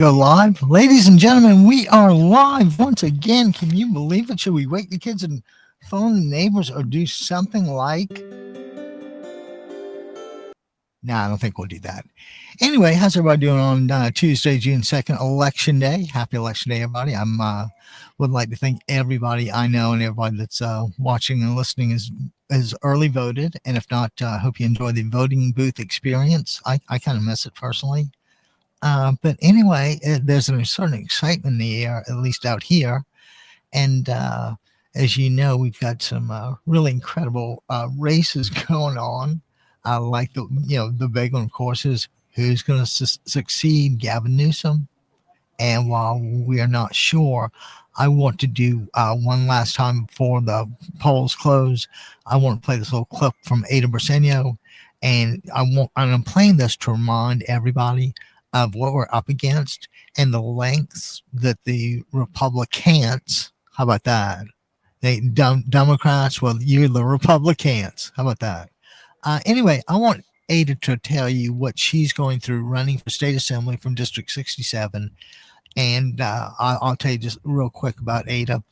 Go live. Ladies and gentlemen, we are live once again. Can you believe it? Should we wake the kids and phone the neighbors or do something like? No, I don't think we'll do that. Anyway, how's everybody doing on Tuesday, June 2nd, Election Day? Happy Election Day, everybody. Would like to thank everybody I know and everybody that's watching and listening is early voted. And if not, I hope you enjoy the voting booth experience. I kind of miss it personally. But anyway, there's a certain excitement in the air, at least out here. And as you know, we've got some really incredible races going on. Like the big one, of course, is who's going to succeed Gavin Newsom. And while we are not sure, I want to do one last time before the polls close. I want to play this little clip from Ada Briseno, and I'm playing this to remind everybody of what we're up against and the lengths that the Republicans, how about that? Democrats, well, you're the Republicans. How about that? Anyway, I want Ada to tell you what she's going through running for state assembly from District 67. And I'll tell you just real quick about Ada.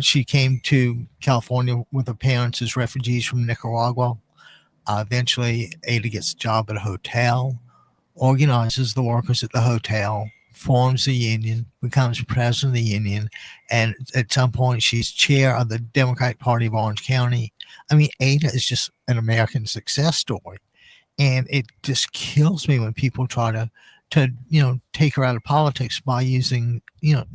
She came to California with her parents as refugees from Nicaragua. Eventually, Ada gets a job at a hotel, organizes the workers at the hotel, forms the union, becomes president of the union, and at some point she's chair of the Democratic Party of Orange County. I mean, Ada is just an American success story, and it just kills me when people try to take her out of politics by using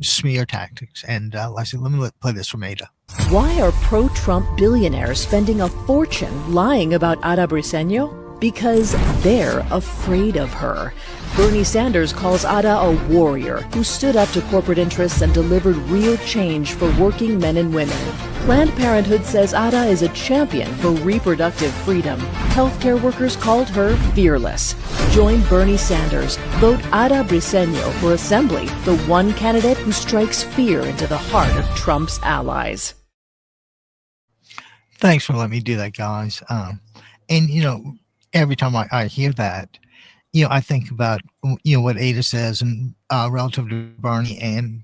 smear tactics. And like I said, let me play this from Ada. Why are pro-Trump billionaires spending a fortune lying about Ada Briseno? Because they're afraid of her. Bernie Sanders calls Ada a warrior who stood up to corporate interests and delivered real change for working men and women. Planned Parenthood says Ada is a champion for reproductive freedom. Healthcare workers called her fearless. Join Bernie Sanders. Vote Ada Briseno for Assembly, the one candidate who strikes fear into the heart of Trump's allies. Thanks for letting me do that, guys. And every time I hear that, I think about, what Ada says and relative to Bernie and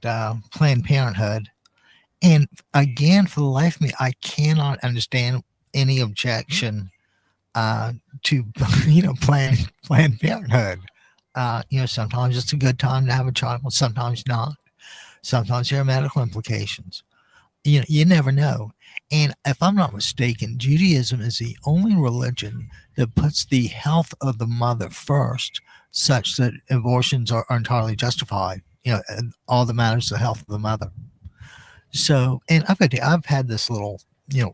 Planned Parenthood. And again, for the life of me, I cannot understand any objection to, Planned Parenthood. Sometimes it's a good time to have a child, sometimes not. Sometimes there are medical implications. You never know. And if I'm not mistaken, Judaism is the only religion that puts the health of the mother first, such that abortions are entirely justified. All that matters is the health of the mother. So, and I've had this little,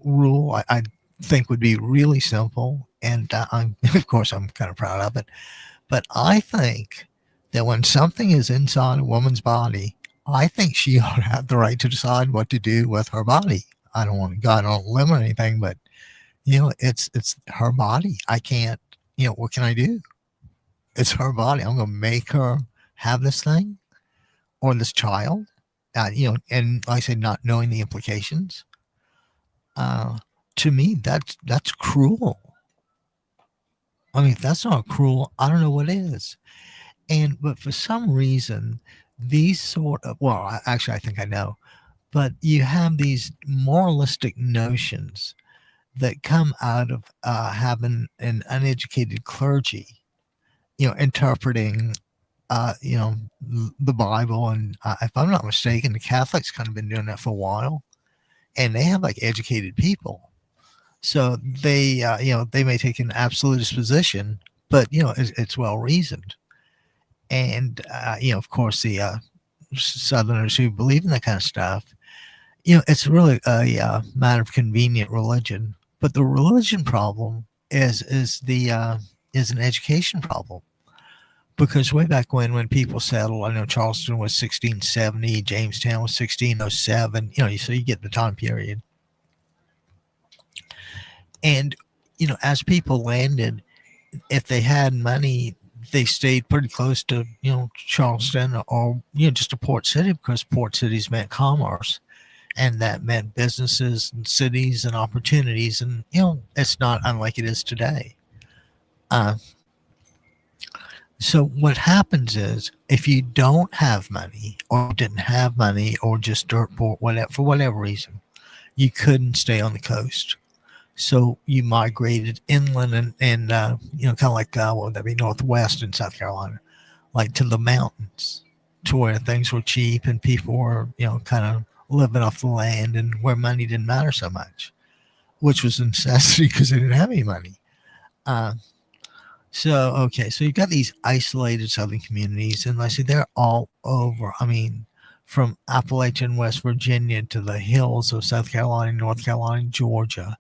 rule I think would be really simple, and I'm kind of proud of it. But I think that when something is inside a woman's body, I think she ought to have the right to decide what to do with her body. I don't want God on limit or anything, but it's her body. I can't, what can I do? It's her body. I'm going to make her have this thing or this child, and like I said, not knowing the implications. To me, that's cruel. I mean, if that's not cruel, I don't know what is. But for some reason, these sort of, I think I know, but you have these moralistic notions that come out of having an uneducated clergy, interpreting, the Bible. And if I'm not mistaken, the Catholics kind of been doing that for a while, and they have like educated people. So they, they may take an absolutist position, but, it's well reasoned. And, of course, the Southerners who believe in that kind of stuff, it's really a matter of convenient religion. But the religion problem is an education problem. Because way back when people settled, I know Charleston was 1670, Jamestown was 1607, so you get the time period. And, as people landed, if they had money, they stayed pretty close to, Charleston or, just a port city, because port cities meant commerce. And that meant businesses and cities and opportunities. And, it's not unlike it is today. So what happens is if you don't have money or didn't have money or just dirt poor, whatever, for whatever reason, you couldn't stay on the coast. So you migrated inland and kind of like, what would that be, northwest in South Carolina, like to the mountains, to where things were cheap and people were, kind of living off the land and where money didn't matter so much, which was a necessity because they didn't have any money. Uh, so you've got these isolated southern communities, and like I say, they're all over. I mean, from Appalachian, West Virginia to the hills of South Carolina, North Carolina, Georgia.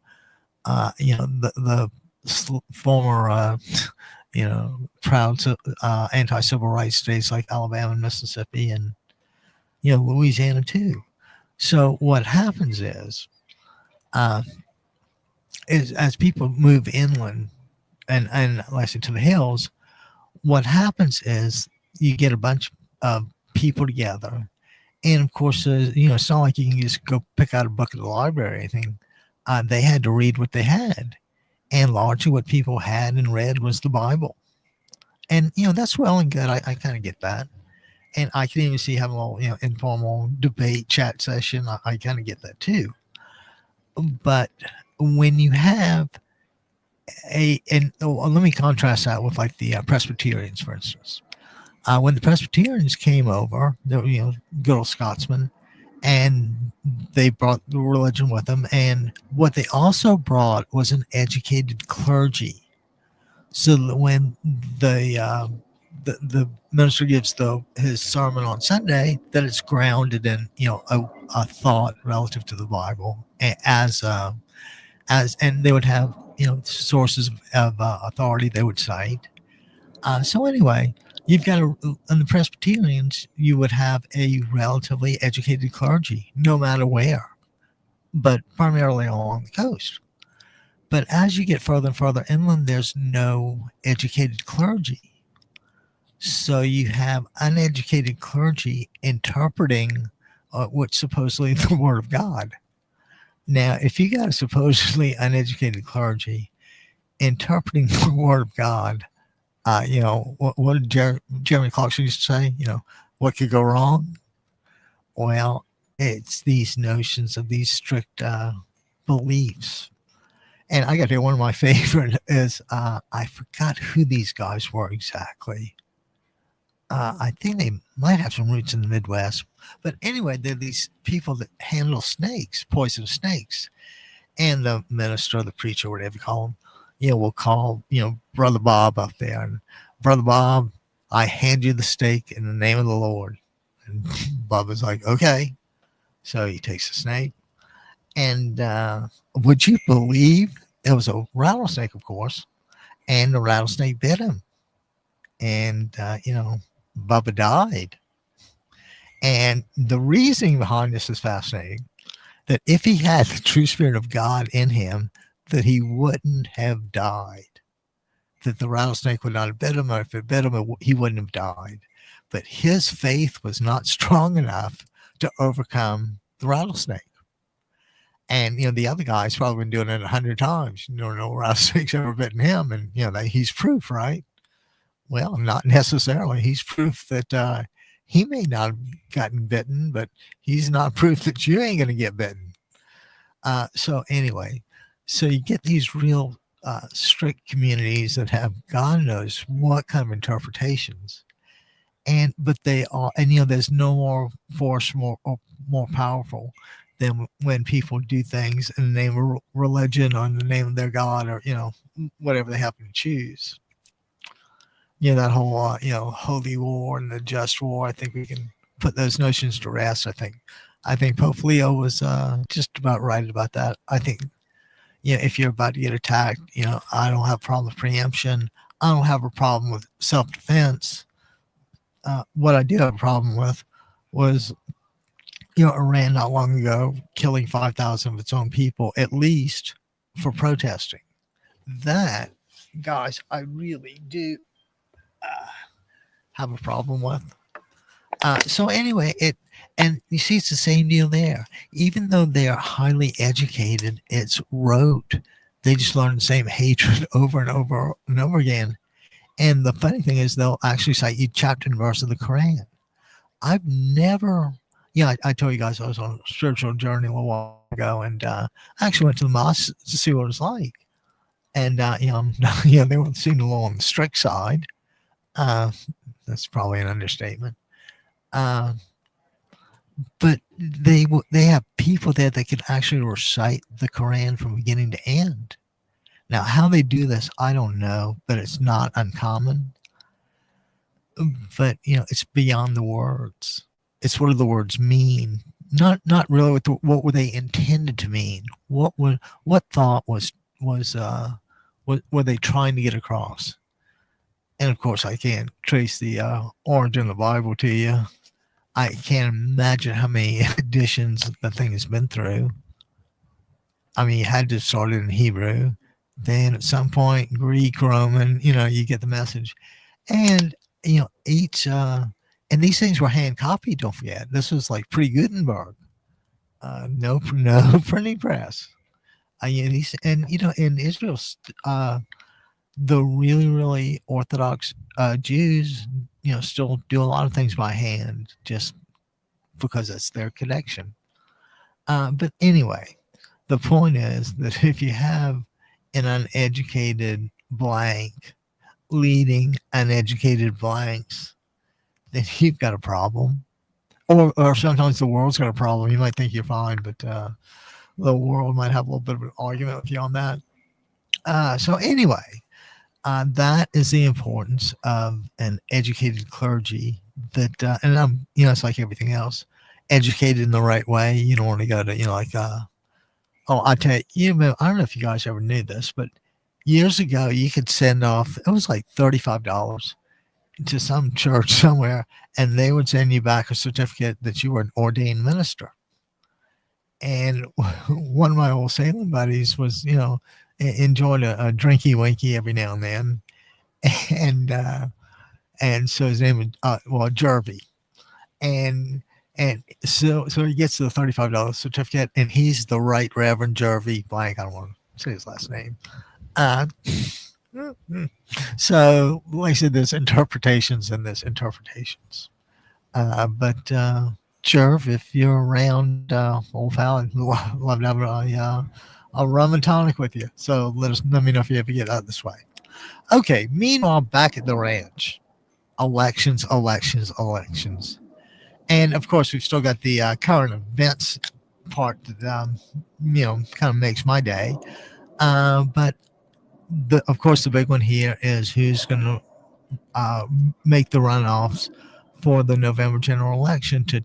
The former, proud anti-civil rights states like Alabama and Mississippi, and Louisiana too. So what happens uh, is as people move inland and like I said, to the hills, what happens is you get a bunch of people together, and of course, it's not like you can just go pick out a book at the library or anything. They had to read what they had, and largely what people had and read was the Bible. And that's well and good. I kind of get that, and I can even see having a little informal debate chat session. I kind of get that too. But when you have let me contrast that with like the Presbyterians, for instance. When the Presbyterians came over, they were, good old Scotsmen, and they brought the religion with them. And what they also brought was an educated clergy. So that when the minister gives his sermon on Sunday, that it's grounded in a thought relative to the Bible, and they would have sources of authority they would cite. So anyway, you've got in the Presbyterians, you would have a relatively educated clergy, no matter where, but primarily along the coast. But as you get further and further inland, there's no educated clergy. So you have uneducated clergy interpreting what's supposedly the Word of God. Now, if you got a supposedly uneducated clergy interpreting the Word of God, what did Jeremy Clarkson used to say? What could go wrong? Well, it's these notions of these strict beliefs. And I got to hear one of my favorite is I forgot who these guys were exactly. I think they might have some roots in the Midwest. But anyway, they're these people that handle snakes, poisonous snakes. And the minister, the preacher, whatever you call him, will call, Brother Bob up there. And Brother Bob, I hand you the snake in the name of the Lord. And Bob is like, okay. So he takes the snake. And would you believe it was a rattlesnake, of course. And the rattlesnake bit him. And, Bubba died. And the reasoning behind this is fascinating. That if he had the true spirit of God in him, that he wouldn't have died. That the rattlesnake would not have bit him, or if it bit him, he wouldn't have died. But his faith was not strong enough to overcome the rattlesnake. And, the other guy's probably been doing it 100 times. No rattlesnake's ever bitten him. And, he's proof, right? Well, not necessarily. He's proof that he may not have gotten bitten, but he's not proof that you ain't going to get bitten. So anyway, so you get these real strict communities that have God knows what kind of interpretations. But they are, and there's no more force more powerful than when people do things in the name of religion or in the name of their God or whatever they happen to choose. That whole holy war and the just war. I think we can put those notions to rest. I think Pope Leo was just about right about that. I think if you're about to get attacked, I don't have a problem with preemption. I don't have a problem with self-defense. What I do have a problem with was Iran not long ago killing 5,000 of its own people, at least for protesting. That, guys, I really do have a problem with. So anyway, and you see, it's the same deal there. Even though they are highly educated, it's rote. They just learn the same hatred over and over and over again. And the funny thing is, they'll actually cite each chapter and verse of the Quran. I've never, I told you guys I was on a spiritual journey a little while ago, and I actually went to the mosque to see what it was like. And, they seemed a little on the strict side. Uh, that's probably an understatement. Uh, but they have people there that can actually recite the Quran from beginning to end. Now, how they do this, I don't know, but it's not uncommon. But it's beyond the words. It's what do the words mean? Not really what were they intended to mean. What thought was what were they trying to get across? And of course, I can't trace the origin of the Bible to you. I can't imagine how many editions the thing has been through. I mean, you had to start it in Hebrew, then at some point Greek, Roman. You get the message, and each and these things were hand copied. Don't forget, this was like pre-Gutenberg. No printing press. And in Israel, the really really Orthodox Jews, still do a lot of things by hand, just because that's their connection. But anyway, the point is that if you have an uneducated blank leading uneducated blanks, then you've got a problem. Or sometimes the world's got a problem. You might think you're fine, but the world might have a little bit of an argument with you on that. So anyway, that is the importance of an educated clergy. That and it's like everything else, educated in the right way. You don't want to go to I tell you, I don't know if you guys ever knew this, but years ago you could send off. It was like $35 to some church somewhere, and they would send you back a certificate that you were an ordained minister. And one of my old sailing buddies was, enjoyed a drinky winky every now and then, and so his name was Jervy, and so he gets the $35 certificate, and he's the Right Reverend Jervy blank. I don't want to say his last name. So, like I said, there's interpretations and there's interpretations. But Jerv, if you're around, old pal, I'd love to have a rum and tonic with you. So let me know if you ever get out this way. Okay. Meanwhile, back at the ranch, elections. And of course, we've still got the current events part that kind of makes my day. But of course, the big one here is who's going to make the runoffs for the November general election to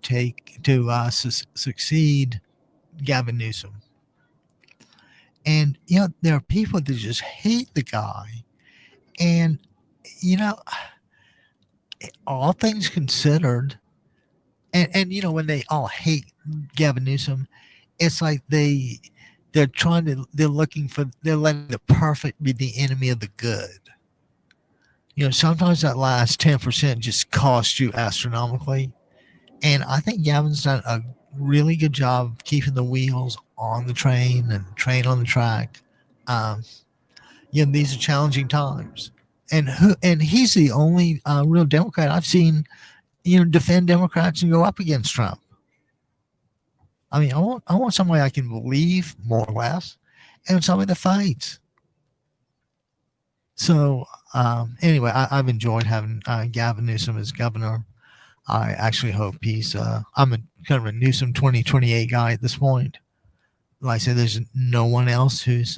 succeed Gavin Newsom. And there are people that just hate the guy, and all things considered. And when they all hate Gavin Newsom, it's like they're letting the perfect be the enemy of the good. Sometimes that last 10% just costs you astronomically. And I think Gavin's done a really good job of keeping the wheels on the train and the train on the track. These are challenging times. And he's the only real Democrat I've seen defend Democrats and go up against Trump. I mean, I want somebody I can believe more or less, and somebody that fights. So anyway, I've enjoyed having Gavin Newsom as governor. I actually hope I'm kind of a Newsom 2028 guy at this point. Like I said, there's no one else who's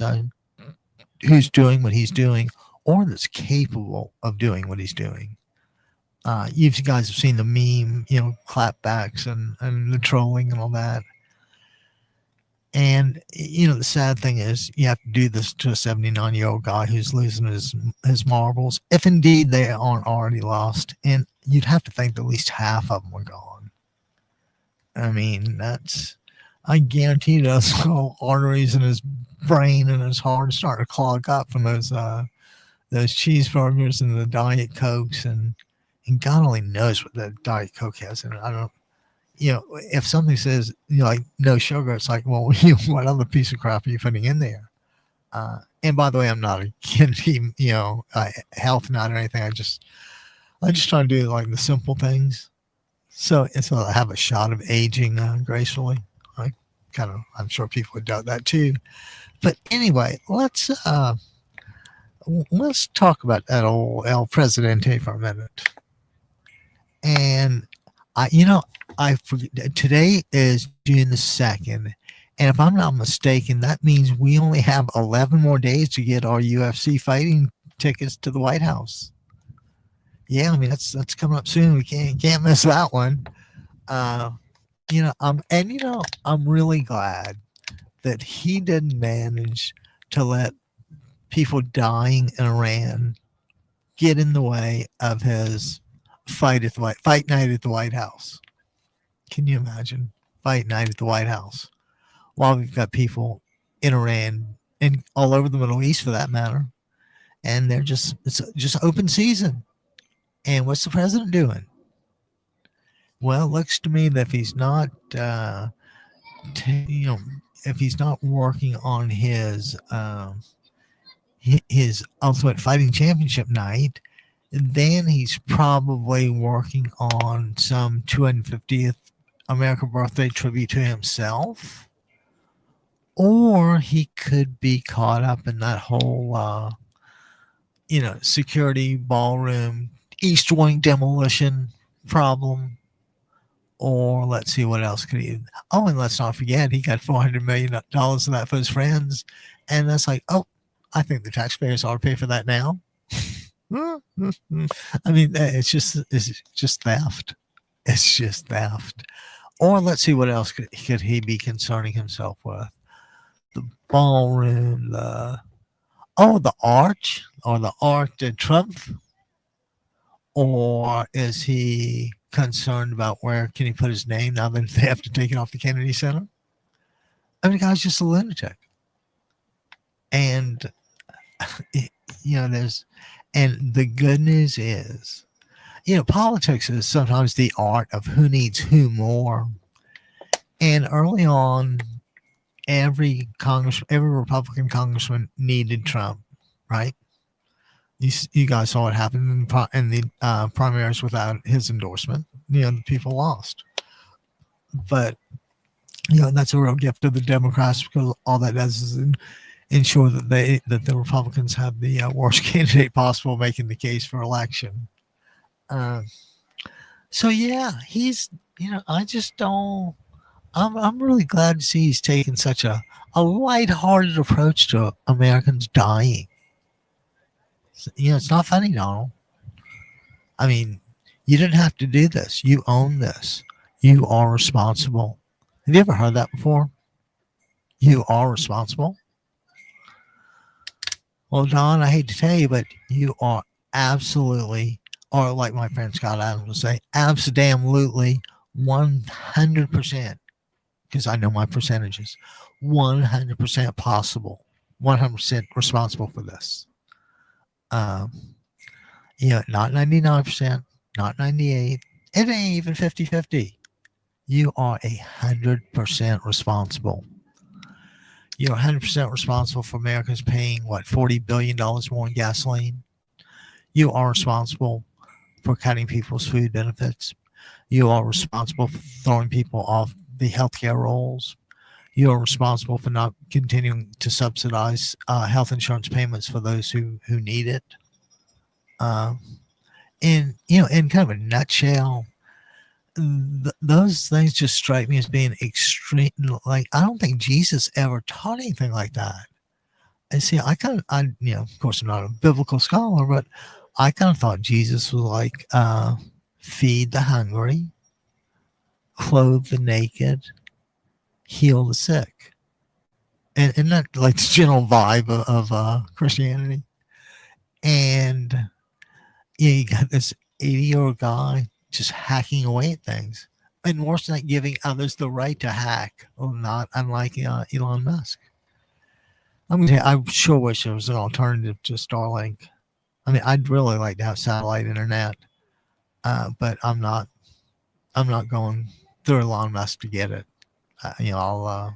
doing what he's doing or that's capable of doing what he's doing. You guys have seen the meme, clapbacks and the trolling and all that. And, the sad thing is you have to do this to a 79-year-old guy who's losing his marbles, if indeed they aren't already lost. And you'd have to think that at least half of them were gone. I mean, I guarantee those little arteries in his brain and his heart start to clog up from those cheeseburgers and the Diet Cokes. And God only knows what that Diet Coke has in it. I don't if something says, like no sugar, it's like, well, what other piece of crap are you putting in there? And by the way, I'm not against health nut or anything. I just try to do like the simple things. So I have a shot of aging gracefully. I I'm sure people would doubt that too. But anyway, let's talk about that old El Presidente for a minute. And I, you know, I forget, today is June the 2nd. And if I'm not mistaken, that means we only have 11 more days to get our UFC fighting tickets to the White House. Yeah, I mean that's coming up soon. We can't miss that one. Uh, I'm really glad that he didn't manage to let people dying in Iran get in the way of his fight night at the White House. Can you imagine fight night at the White House while we've got people in Iran and all over the Middle East for that matter, and it's just open season. And what's the president doing? Well, it looks to me that if he's not, t- you know, if he's not working on his Ultimate Fighting Championship night, then he's probably working on some 250th American birthday tribute to himself, or he could be caught up in that whole, security ballroom East Wing demolition problem. Or let's see what else could he. Oh, and let's not forget he got $400 of that for his friends, and that's like, oh, I think the taxpayers ought to pay for that now. I mean, it's just theft. It's just theft. Or let's see what else could he be concerning himself with? The ballroom, the arch, or the Arc de Triomphe, or is he concerned about where can he put his name now that they have to take it off the Kennedy Center? I mean, the guy's just a lunatic, and there's, and the good news is, politics is sometimes the art of who needs who more. And early on, every Republican congressman needed Trump, right? You guys saw what happened in the primaries without his endorsement. The people lost. But that's a real gift to the Democrats, because all that does is ensure that the Republicans have the worst candidate possible making the case for election. So yeah, he's I just don't. I'm really glad to see he's taken such a lighthearted approach to Americans dying. It's not funny, Donald. I mean, you didn't have to do this. You own this. You are responsible. Have you ever heard that before? You are responsible. Well, Don, I hate to tell you, but you are absolutely, or like my friend Scott Adams would say, abso-damn-lutely 100%, because I know my percentages, 100% possible, 100% responsible for this. Not 99%, not 98. It ain't even 50-50. You are 100% responsible. You're 100% responsible for Americans paying, $40 billion more in gasoline. You are responsible for cutting people's food benefits. You are responsible for throwing people off the healthcare rolls. You are responsible for not continuing to subsidize health insurance payments for those who need it. In kind of a nutshell, those things just strike me as being extreme. Like, I don't think Jesus ever taught anything like that. And see, of course, I'm not a biblical scholar, but I kind of thought Jesus was like, feed the hungry, clothe the naked, heal the sick. And isn't that like the general vibe of Christianity? And you got this 80-year-old guy just hacking away at things. And worse than that, giving others the right to hack, or not, unlike Elon Musk. I'm going to tell you, I sure wish there was an alternative to Starlink. I mean, I'd really like to have satellite internet, but I'm not going through Elon Musk to get it. I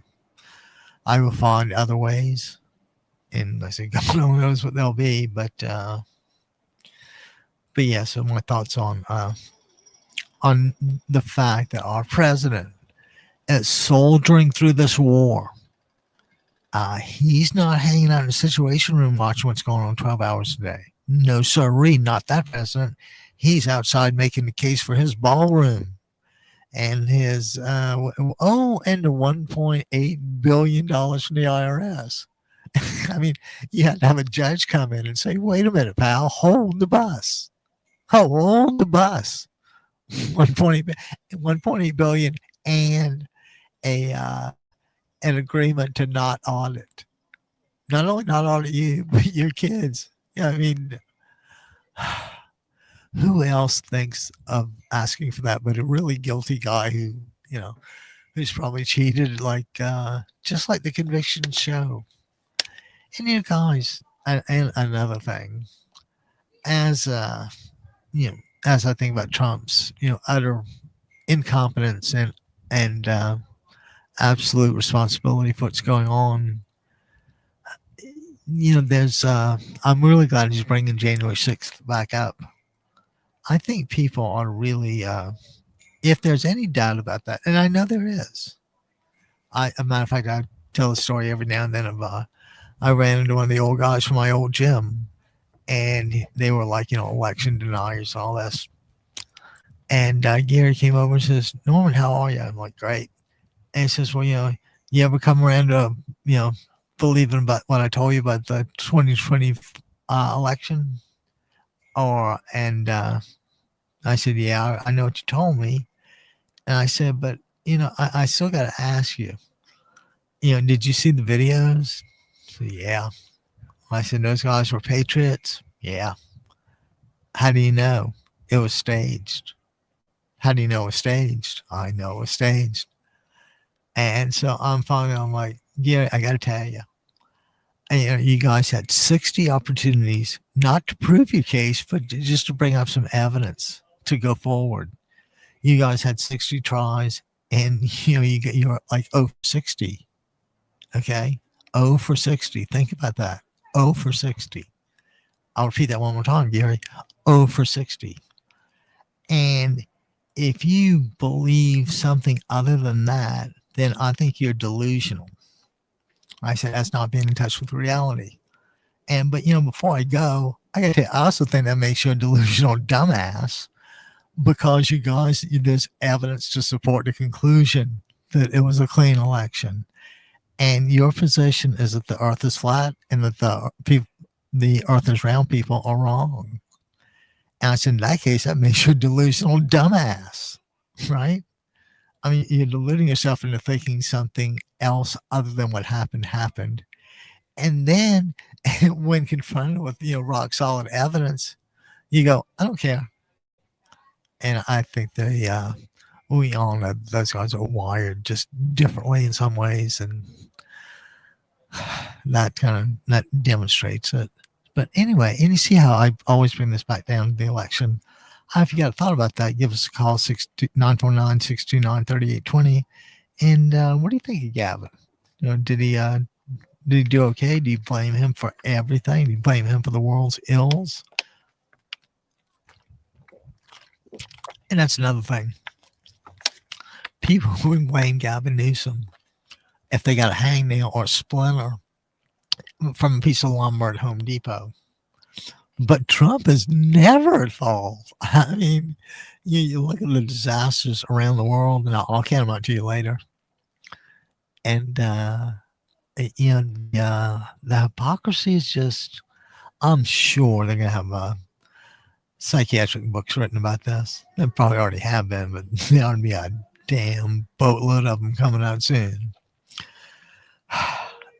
will find other ways, and I said, God only knows what they'll be. But yeah. So my thoughts on the fact that our president is soldiering through this war. He's not hanging out in the Situation Room watching what's going on 12 hours a day. No, sirree, not that president. He's outside making the case for his ballroom and his, and the $1.8 billion from the IRS. I mean, you had to have a judge come in and say, wait a minute, pal, hold the bus. Hold the bus. 1.8 billion and an agreement to not audit. Not only not audit you, but your kids. Yeah, I mean, who else thinks of asking for that but a really guilty guy who, who's probably cheated, just like the convictions show. And guys, and another thing, as as I think about Trump's, utter incompetence and absolute responsibility for what's going on, there's I'm really glad he's bringing January 6th back up. I think people are really, if there's any doubt about that, and I know there is. A matter of fact, I tell a story every now and then of I ran into one of the old guys from my old gym, and they were like, election deniers and all this. And Gary came over and says, Norman, how are you? I'm like, great. And he says, well, you ever come around to, believing about what I told you about the 2020 election? And I said, yeah, I know what you told me. And I said, but, I still got to ask you, did you see the videos? So, yeah. I said, those guys were patriots? Yeah. How do you know? It was staged. How do you know it was staged? I know it was staged. And so I'm like, yeah, I got to tell you. And, you guys had 60 opportunities not to prove your case, but just to bring up some evidence to go forward. You guys had 60 tries, and you're like 0 for 60. Okay, 0 for 60. Think about that. 0 for 60. I'll repeat that one more time, Gary. 0 for 60. And if you believe something other than that, then I think you're delusional. I said that's not being in touch with reality. But before I go, I also think that makes you a delusional dumbass, because you guys, there's evidence to support the conclusion that it was a clean election. And your position is that the earth is flat and that the earth is round people are wrong. And I said, in that case, that makes you a delusional dumbass, right? I mean, you're deluding yourself into thinking something else other than what happened. And then when confronted with, rock solid evidence, you go, I don't care. And I think we all know those guys are wired just differently in some ways. And that demonstrates it. But anyway, and you see how I always bring this back down to the election. If you got a thought about that, give us a call, 949-629-3820. And what do you think of Gavin? Did he do okay? Do you blame him for everything? Do you blame him for the world's ills? And that's another thing. People who blame Gavin Newsom if they got a hangnail or a splinter from a piece of lumber at Home Depot. But Trump is never at fault. I mean, you look at the disasters around the world, and I'll count them out to you later. And, the hypocrisy is just, I'm sure they're going to have psychiatric books written about this. They probably already have been, but there ought to be a damn boatload of them coming out soon.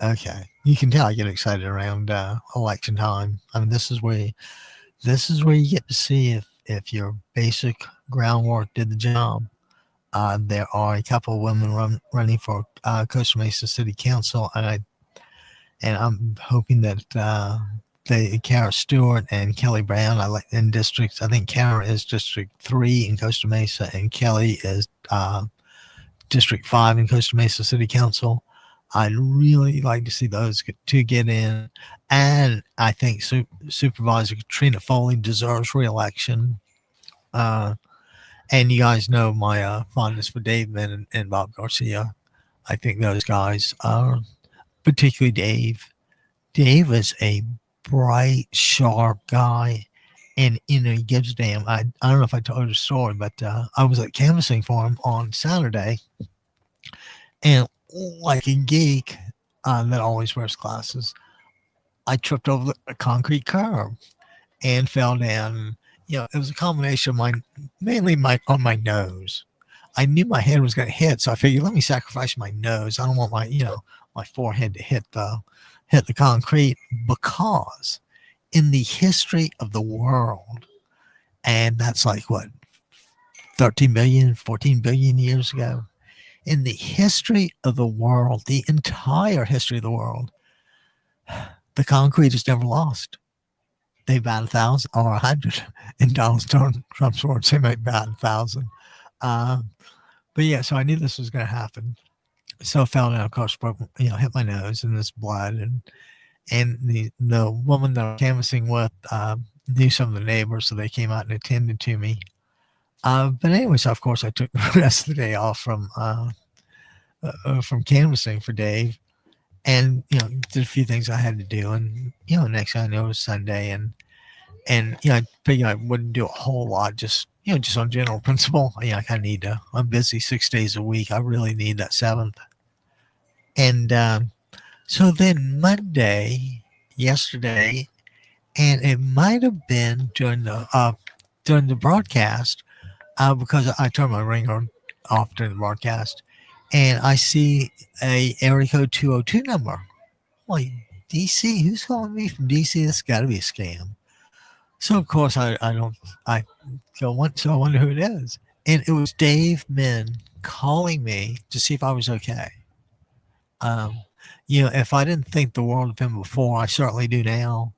Okay, you can tell I get excited around election time. I mean, this is where you get to see if your basic groundwork did the job. There are a couple of women running for Costa Mesa City Council, and I'm hoping that Kara Stewart and Kelly Brown, I like in districts. I think Kara is District 3 in Costa Mesa, and Kelly is District 5 in Costa Mesa City Council. I'd really like to see those two get in. And I think Supervisor Katrina Foley deserves reelection. Uh, and you guys know my fondness for Dave Mann and Bob Garcia. I think those guys, particularly Dave. Dave is a bright, sharp guy. And, he gives a damn. I don't know if I told you the story, but I was at canvassing for him on Saturday. And like a geek that always wears glasses, I tripped over a concrete curb and fell down. It was a combination of mainly on my nose. I knew my head was going to hit, so I figured, let me sacrifice my nose. I don't want my forehead to hit the concrete, because in the history of the world, and that's like what, 13 billion, 14 billion years ago, in the history of the world, the entire history of the world, the concrete has never lost. They bat 1,000 or 100. In Donald Trump's words, they might bat 1,000. But yeah, so I knew this was going to happen. So I fell down, of course, broke, hit my nose, and this blood. And the woman that I was canvassing with knew some of the neighbors, so they came out and attended to me. But anyway, so of course I took the rest of the day off from canvassing for Dave, and did a few things I had to do, and next thing I know it was Sunday, and I figured I wouldn't do a whole lot, just just on general principle. I kind of need to. I'm busy 6 days a week. I really need that seventh, and so then Monday, yesterday, and it might have been during the broadcast, because I turned my ringer off during the broadcast, and I see a area code 202 number. Like, DC? Who's calling me from DC? This got to be a scam. So of course I wonder who it is, and it was Dave Min calling me to see if I was okay. If I didn't think the world of him before, I certainly do now.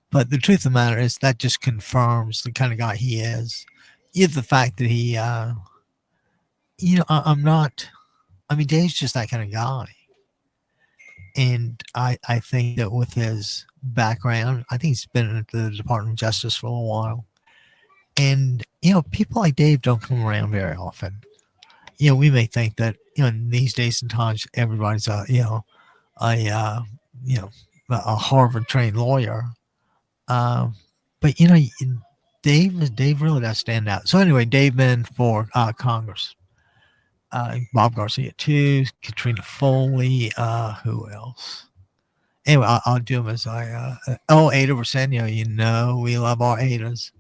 But the truth of the matter is that just confirms the kind of guy he is. The fact that he, I'm not. I mean, Dave's just that kind of guy. And I think that with his background, I think he's been at the Department of Justice for a while. And, people like Dave don't come around very often. We may think that, in these days and times, everybody's a Harvard trained lawyer. But, Dave really does stand out. So anyway, Dave Min for Congress. Bob Garcia too, Katrina Foley, who else? Anyway, I'll do them as Ada Briseno, we love our Adas.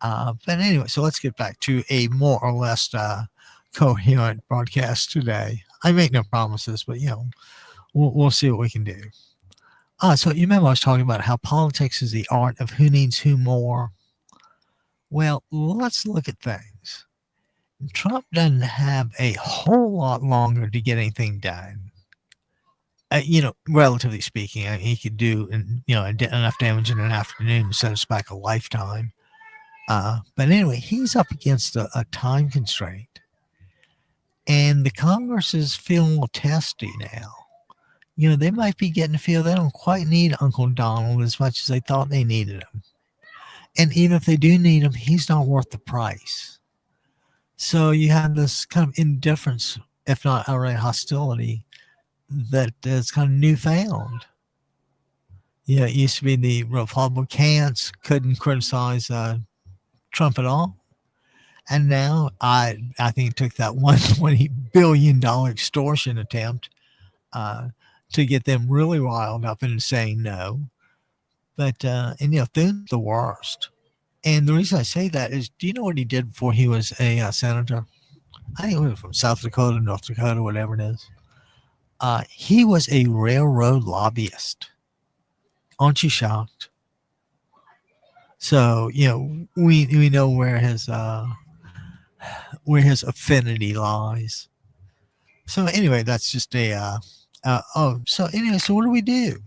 But anyway, so let's get back to a more or less coherent broadcast today. I make no promises, but we'll see what we can do. So you remember I was talking about how politics is the art of who needs who more. Well, let's look at things. Trump doesn't have a whole lot longer to get anything done. Relatively speaking, he could do enough damage in an afternoon to set us back a lifetime. But anyway, he's up against a time constraint, and the Congress is feeling a little testy now. They might be getting to feel they don't quite need Uncle Donald as much as they thought they needed him, and even if they do need him, he's not worth the price. So you have this kind of indifference, if not outright hostility, that is kind of newfound. It used to be the Republicans couldn't criticize Trump at all. And now I think it took that $120 billion extortion attempt to get them really riled up into saying no. But, Thune's the worst. And the reason I say that is, do you know what he did before he was a senator? I think he was from South Dakota, North Dakota, whatever it is. He was a railroad lobbyist. Aren't you shocked? So, we know where his affinity lies. So anyway, that's just so what do we do?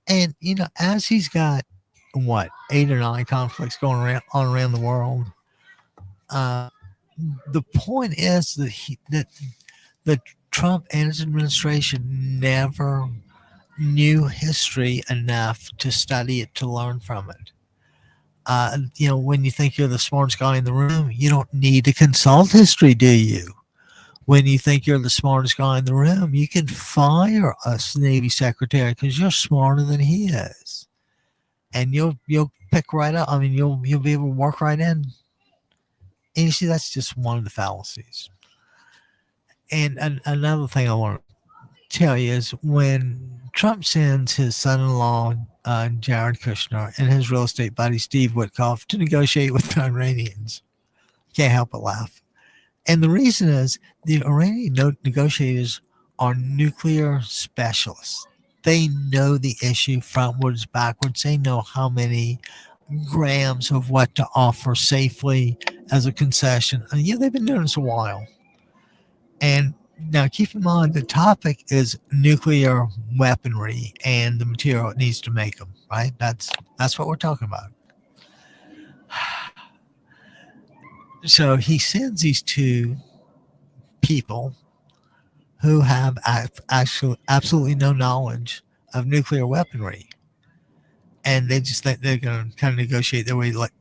And, as he's got 8 or 9 conflicts going around the world. The point is that Trump and his administration never knew history enough to study it, to learn from it. When you think you're the smartest guy in the room, you don't need to consult history, do you? When you think you're the smartest guy in the room, you can fire a Navy secretary because you're smarter than he is, and you'll pick right up. I mean, you'll be able to work right in. And you see, that's just one of the fallacies. And another thing I want to tell you is when Trump sends his son-in-law Jared Kushner and his real estate buddy Steve Witkoff to negotiate with the Iranians, can't help but laugh. And the reason is the Iranian negotiators are nuclear specialists. They know the issue frontwards, backwards. They know how many grams of what to offer safely as a concession. And they've been doing this a while. And now keep in mind the topic is nuclear weaponry and the material it needs to make them, right? That's what we're talking about. So he sends these two people who have actually absolutely no knowledge of nuclear weaponry, and they just think they're going to kind of negotiate their way like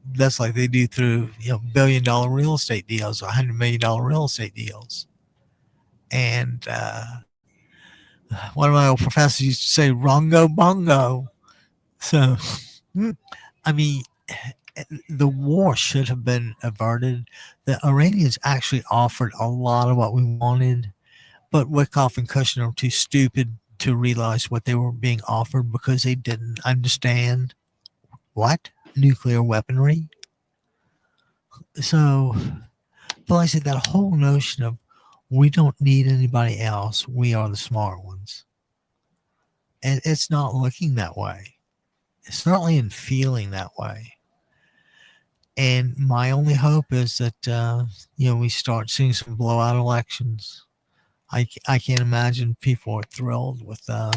they do through $1 billion real estate deals or $100 million real estate deals. And one of my old professors used to say "Rongo Bongo." So, I mean, the war should have been averted. The Iranians actually offered a lot of what we wanted, but Wickoff and Kushner were too stupid to realize what they were being offered because they didn't understand what nuclear weaponry. So, but like I said, that whole notion of we don't need anybody else, we are the smart ones, and it's not looking that way. It's certainly in feeling that way. And my only hope is that we start seeing some blowout elections. I can't imagine people are thrilled with. I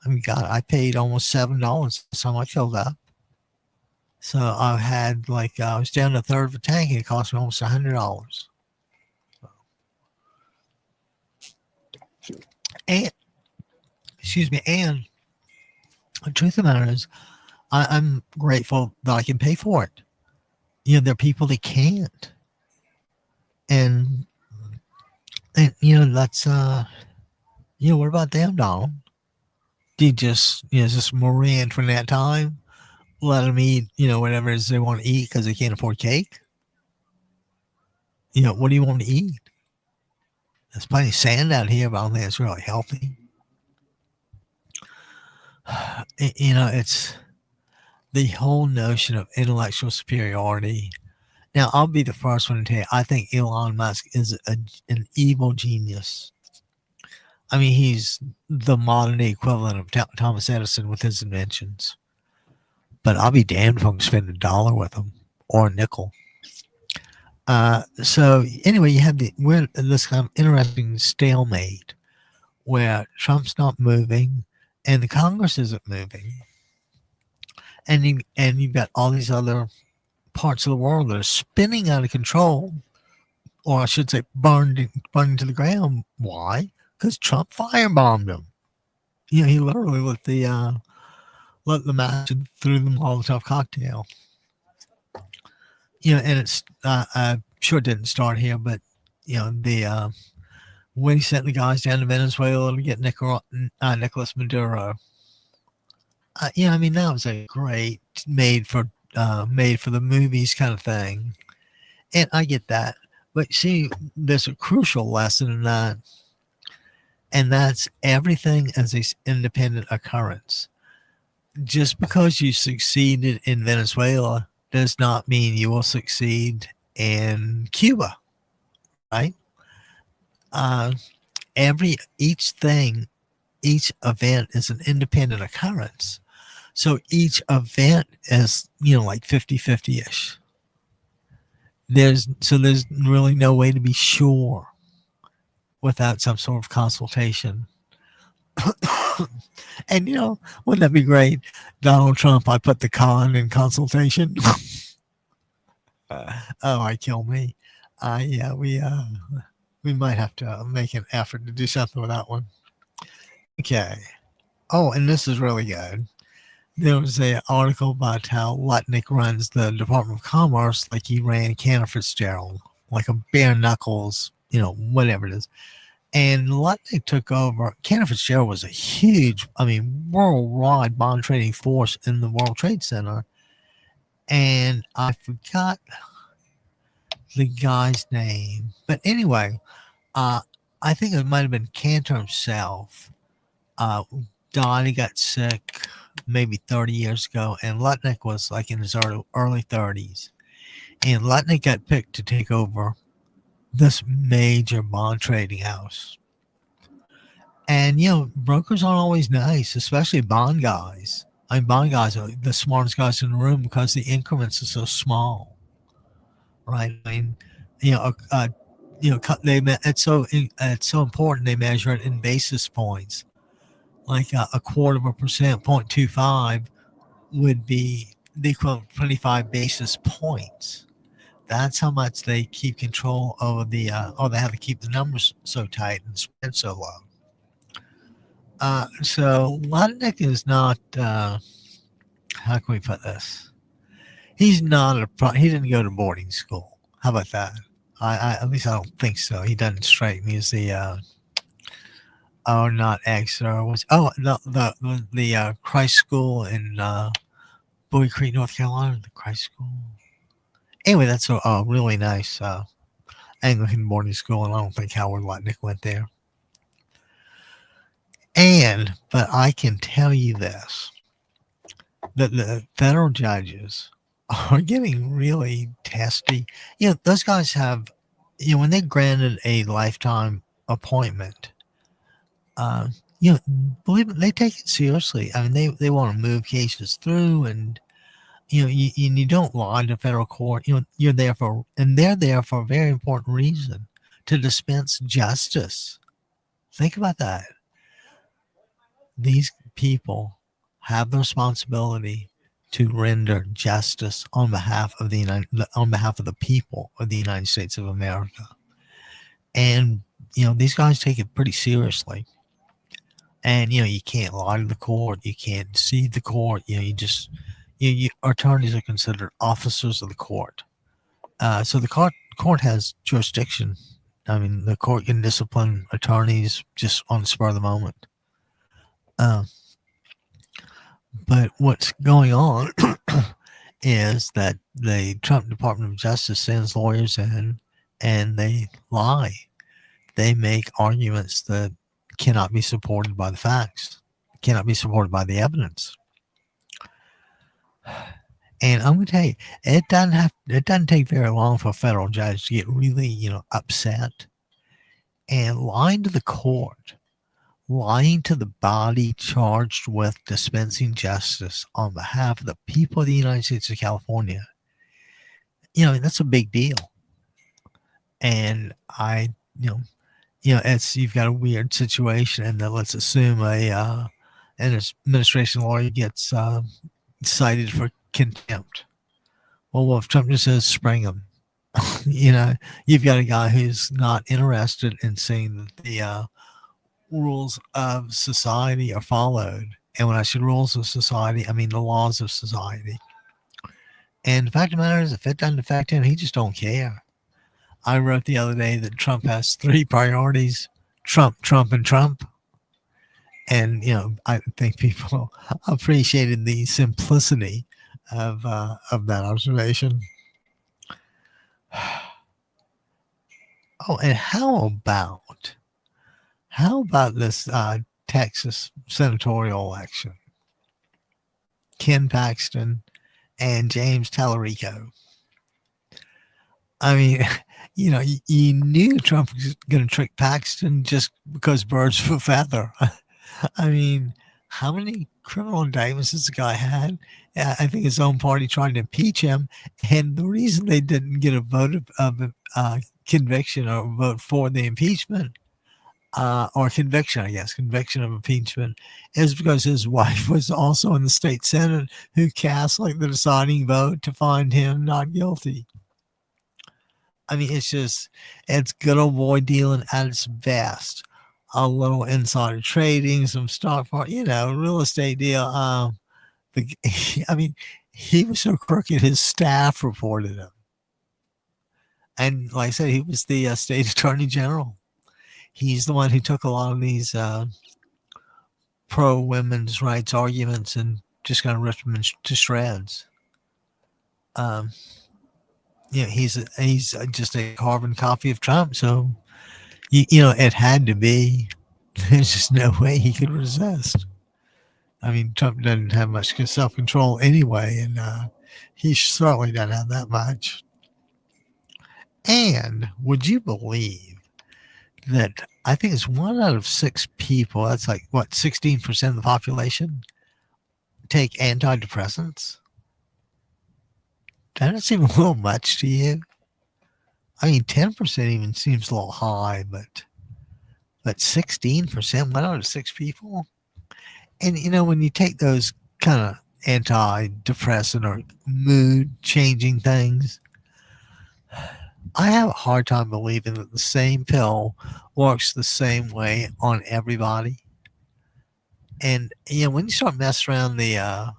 mean, God, I paid almost $7 the time I filled up. So I had I was down to a third of a tank, and it cost me almost $100. And excuse me, and the truth of the matter is, I'm grateful that I can pay for it. There are people that can't, and that's what about them, Donald? Do you just Moran from that time, let them eat whatever it is they want to eat because they can't afford cake? What do you want to eat? There's plenty of sand out here, but I don't think it's really healthy. It's the whole notion of intellectual superiority. Now, I'll be the first one to tell you, I think Elon Musk is an evil genius. I mean, he's the modern day equivalent of Thomas Edison with his inventions. But I'll be damned if I can spend $1 with him or a nickel. So anyway, we're in this kind of interesting stalemate where Trump's not moving and the Congress isn't moving, and you've got all these other parts of the world that are spinning out of control, or I should say, burning to the ground. Why? Because Trump firebombed them. He literally let the match and threw the Molotov cocktail. And it's I'm sure it didn't start here, but the when he sent the guys down to Venezuela to get Nicolas Maduro. I mean, that was a great made for the movies kind of thing, and I get that. But see, there's a crucial lesson in that, and that's everything as an independent occurrence. Just because you succeeded in Venezuela does not mean you will succeed in Cuba, right? Each event is an independent occurrence. So each event is, like 50-50-ish. There's really no way to be sure without some sort of consultation. And wouldn't that be great? Donald Trump, I put the con in consultation. I kill me. We might have to make an effort to do something with that one. Okay. Oh, and this is really good. There was a article about how Lutnick runs the Department of Commerce like he ran Cantor Fitzgerald, like a bare knuckles, whatever it is. And Lutnick took over. Cantor Fitzgerald was a huge, worldwide bond trading force in the World Trade Center. And I forgot the guy's name. But anyway, I think it might have been Cantor himself. Died, he got sick maybe 30 years ago, and Lutnick was like in his early 30s. And Lutnick got picked to take over this major bond trading house. And, brokers aren't always nice, especially bond guys. Bond guys are the smartest guys in the room because the increments are so small, right? It's so important they measure it in basis points. Like a quarter of a percent, 0.25 would be the equivalent of 25 basis points. That's how much they keep control over they have to keep the numbers so tight and spread so low. So Lutnick is not, how can we put this? He didn't go to boarding school. How about that? At least I don't think so. He doesn't strike me as the, not Exeter. The Christ School in Bowie Creek, North Carolina, the Christ School. Anyway, that's a really nice Anglican boarding school, and I don't think Howard Lutnick went there. But I can tell you this, that the federal judges are getting really testy. Those guys have, when they granted a lifetime appointment, believe it, they take it seriously. They want to move cases through, and you don't lie to federal court. They're there for a very important reason, to dispense justice. Think about that. These people have the responsibility to render justice on behalf of the people of the United States of America, and these guys take it pretty seriously. And you can't lie to the court, you can't deceive the court. Attorneys are considered officers of the court. So the court has jurisdiction. The court can discipline attorneys just on the spur of the moment. But what's going on is that the Trump Department of Justice sends lawyers in and they lie. They make arguments that cannot be supported by the facts, cannot be supported by the evidence. And I'm going to tell you, it doesn't take very long for a federal judge to get really, upset. And lying to the court, lying to the body charged with dispensing justice on behalf of the people of the United States of California, that's a big deal. And you've got a weird situation, and then let's assume an administration lawyer gets cited for contempt. Well, if Trump just says spring him, you've got a guy who's not interested in seeing that the rules of society are followed. And when I say rules of society, I mean the laws of society. And the fact of the matter is, if it doesn't affect him, he just don't care. I wrote the other day that Trump has 3 priorities: Trump, Trump, and Trump. And, I think people appreciated the simplicity of that observation. Oh, and how about this Texas senatorial election? Ken Paxton and James Tallarico. You knew Trump was going to trick Paxton just because birds of a feather. How many criminal indictments this guy had? I think his own party tried to impeach him, and the reason they didn't get a vote of conviction or vote for the impeachment, or conviction of impeachment, is because his wife was also in the state senate, who cast the deciding vote to find him not guilty. I mean, it's good old boy dealing at its best. A little insider trading, some real estate deal. The, I mean, he was so crooked, his staff reported him. And like I said, he was the state attorney general. He's the one who took a lot of these pro women's rights arguments and just kind of ripped them to shreds. Um, he's just a carbon copy of Trump. So it had to be. There's just no way he could resist. I mean, Trump doesn't have much self control anyway, and he certainly doesn't have that much. And would you believe that I think it's 1 out of 6 people, that's like, what, 16% of the population, take antidepressants? Doesn't it seem a little much to you? I mean, 10% even seems a little high, but 16%, 1 out of 6 people? And, when you take those kind of antidepressant or mood changing things, I have a hard time believing that the same pill works the same way on everybody. And, when you start messing around the, I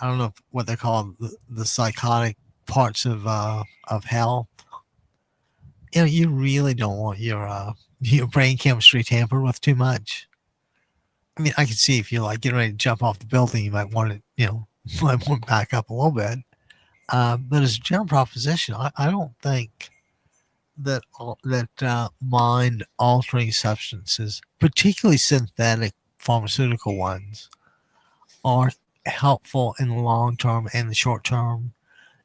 don't know what they call the psychotic parts of health, you really don't want your brain chemistry tampered with too much. I mean, I can see if you're like getting ready to jump off the building, you might want to, might want to back up a little bit. But as a general proposition, I don't think that mind-altering substances, particularly synthetic pharmaceutical ones, are helpful in the long term and the short term.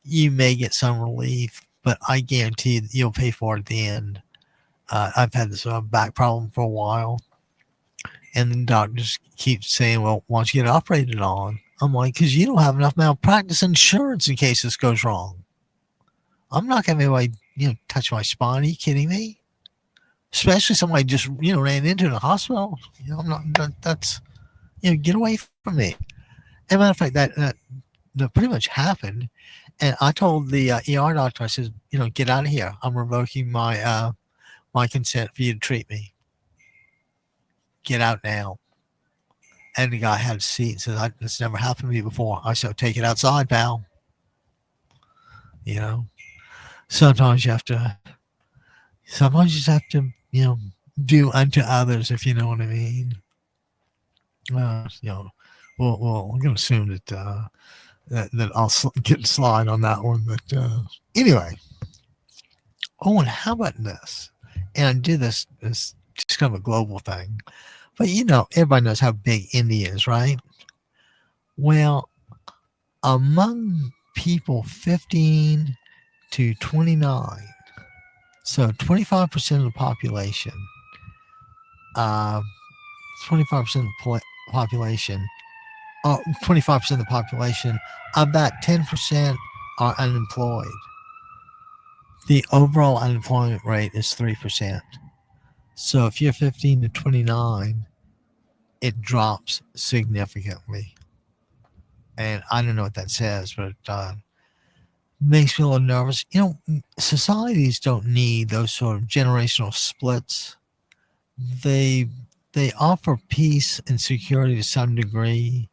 You may get some relief, but I guarantee that you'll pay for it at the end. I've had this back problem for a while, and the doctors keep saying, well, why don't you get operated on? I'm like, because you don't have enough malpractice insurance in case this goes wrong. I'm not going to be able to, touch my spine. Are you kidding me? Especially somebody just, ran into in a hospital. I'm not, that's, get away from me. As a matter of fact, that pretty much happened. And I told the ER doctor, I said, get out of here. I'm revoking my consent for you to treat me. Get out now. And the guy had a seat and said, this never happened to me before. I said, take it outside, pal. Sometimes you just have to, do unto others, if you know what I mean. Well, I'm going to assume that I'll get a slide on that one. But anyway. Oh, and how about this? And I did this just kind of a global thing. But, everybody knows how big India is, right? Well, among people 15 to 29, so 25% of the population, 25% of the population, 25% of the population, of that 10% are unemployed. The overall unemployment rate is 3%. So if you're 15 to 29, it drops significantly. And I don't know what that says, but it makes me a little nervous. Societies don't need those sort of generational splits. They offer peace and security to some degree,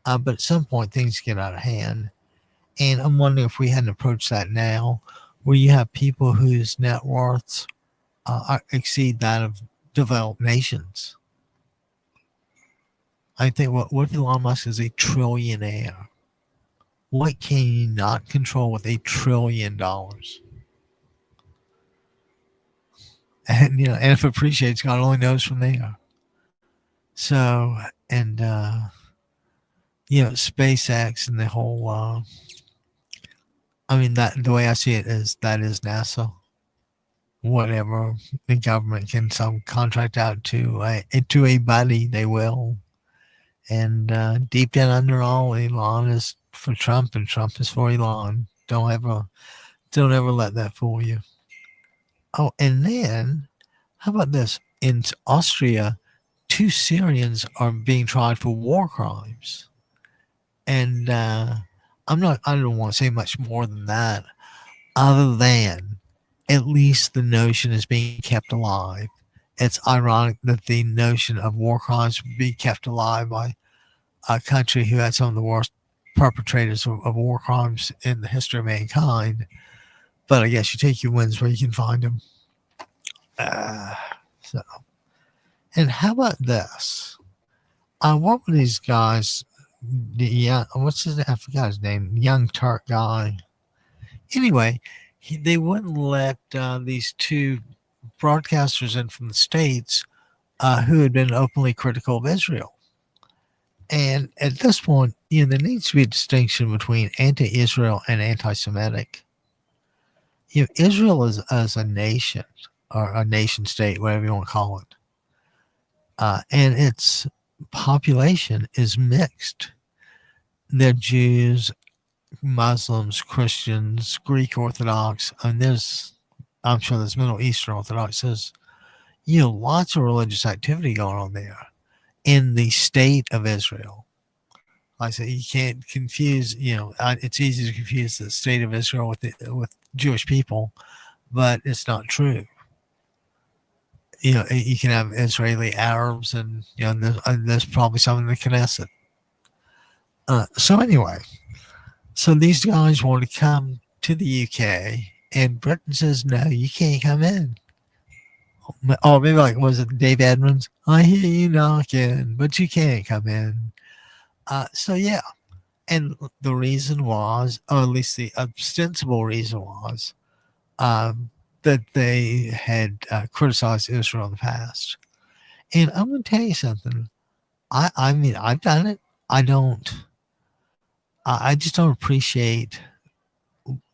but at some point things get out of hand. And I'm wondering if we hadn't approached that now, where you have people whose net worths exceed that of developed nations. I think, what if Elon Musk is a trillionaire? What can you not control with $1 trillion? And, and if it appreciates, God only knows from there. So, and, SpaceX and the whole, that the way I see it is that is NASA. Whatever the government can some contract out to a buddy, they will. And deep down under all, Elon is for Trump and Trump is for Elon. Don't ever let that fool you. Oh, and then how about this? In Austria, 2 Syrians are being tried for war crimes. And I don't want to say much more than that. other than at least the notion is being kept alive. It's ironic that the notion of war crimes would be kept alive by a country who had some of the worst perpetrators of war crimes in the history of mankind. But I guess you take your wins where you can find them. Uh, so, and how about this? What were these guys? Yeah, what's his name? I forgot his name. Young Turk guy. Anyway, they wouldn't let these two broadcasters in from the states who had been openly critical of Israel. And at this point, there needs to be a distinction between anti-Israel and anti-Semitic. Israel is as a nation or a nation state, whatever you want to call it, and its population is mixed. They're Jews, Muslims, Christians, Greek Orthodox, and I'm sure there's Middle Eastern Orthodox. There's, lots of religious activity going on there in the state of Israel. Like I said, you can't confuse, it's easy to confuse the state of Israel with Jewish people, but it's not true. You can have Israeli Arabs, and there's probably some in the Knesset. So anyway, so these guys want to come to the UK, and Britain says no, you can't come in. Or maybe was it Dave Edmonds? I hear you knocking, but you can't come in. So yeah, and the reason was, or at least the ostensible reason was, that they had criticized Israel in the past. And I'm going to tell you something. I mean, I've done it. I just don't appreciate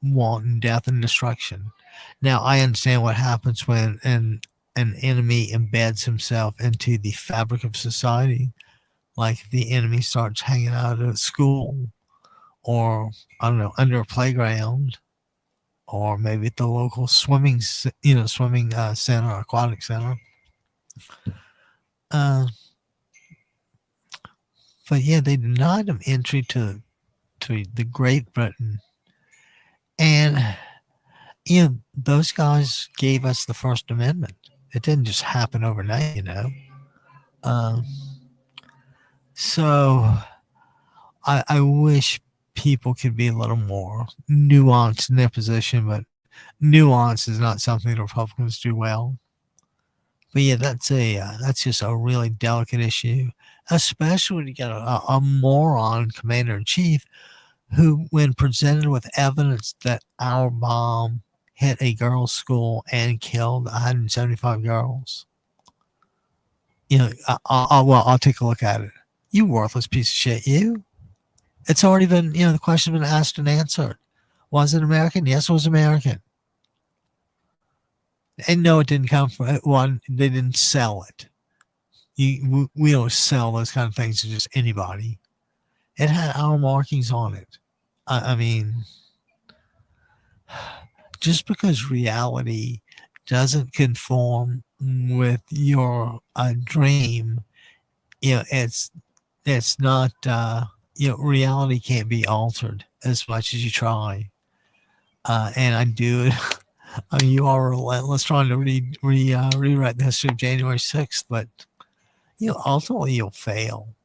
wanton death and destruction. Now, I understand what happens when an enemy embeds himself into the fabric of society. Like the enemy starts hanging out at a school, or I don't know, under a playground, or maybe at the local swimming center, aquatic center. But yeah, they denied him entry to the Great Britain, and those guys gave us the First Amendment. It didn't just happen overnight, So I wish people could be a little more nuanced in their position, but nuance is not something the Republicans do well. But yeah, that's just a really delicate issue, especially when you get a moron commander in chief who, when presented with evidence that our bomb hit a girls' school and killed 175 girls, I'll take a look at it. You worthless piece of shit, you. It's already been, the question's been asked and answered. Was it American? Yes, it was American. And no, it didn't come from one. They didn't sell it. We don't sell those kind of things to just anybody. It had our markings on it. I mean, just because reality doesn't conform with your dream, it's not. Reality can't be altered as much as you try. And I do it. I mean, you are relentless trying to rewrite the history of January 6th, but ultimately you'll fail.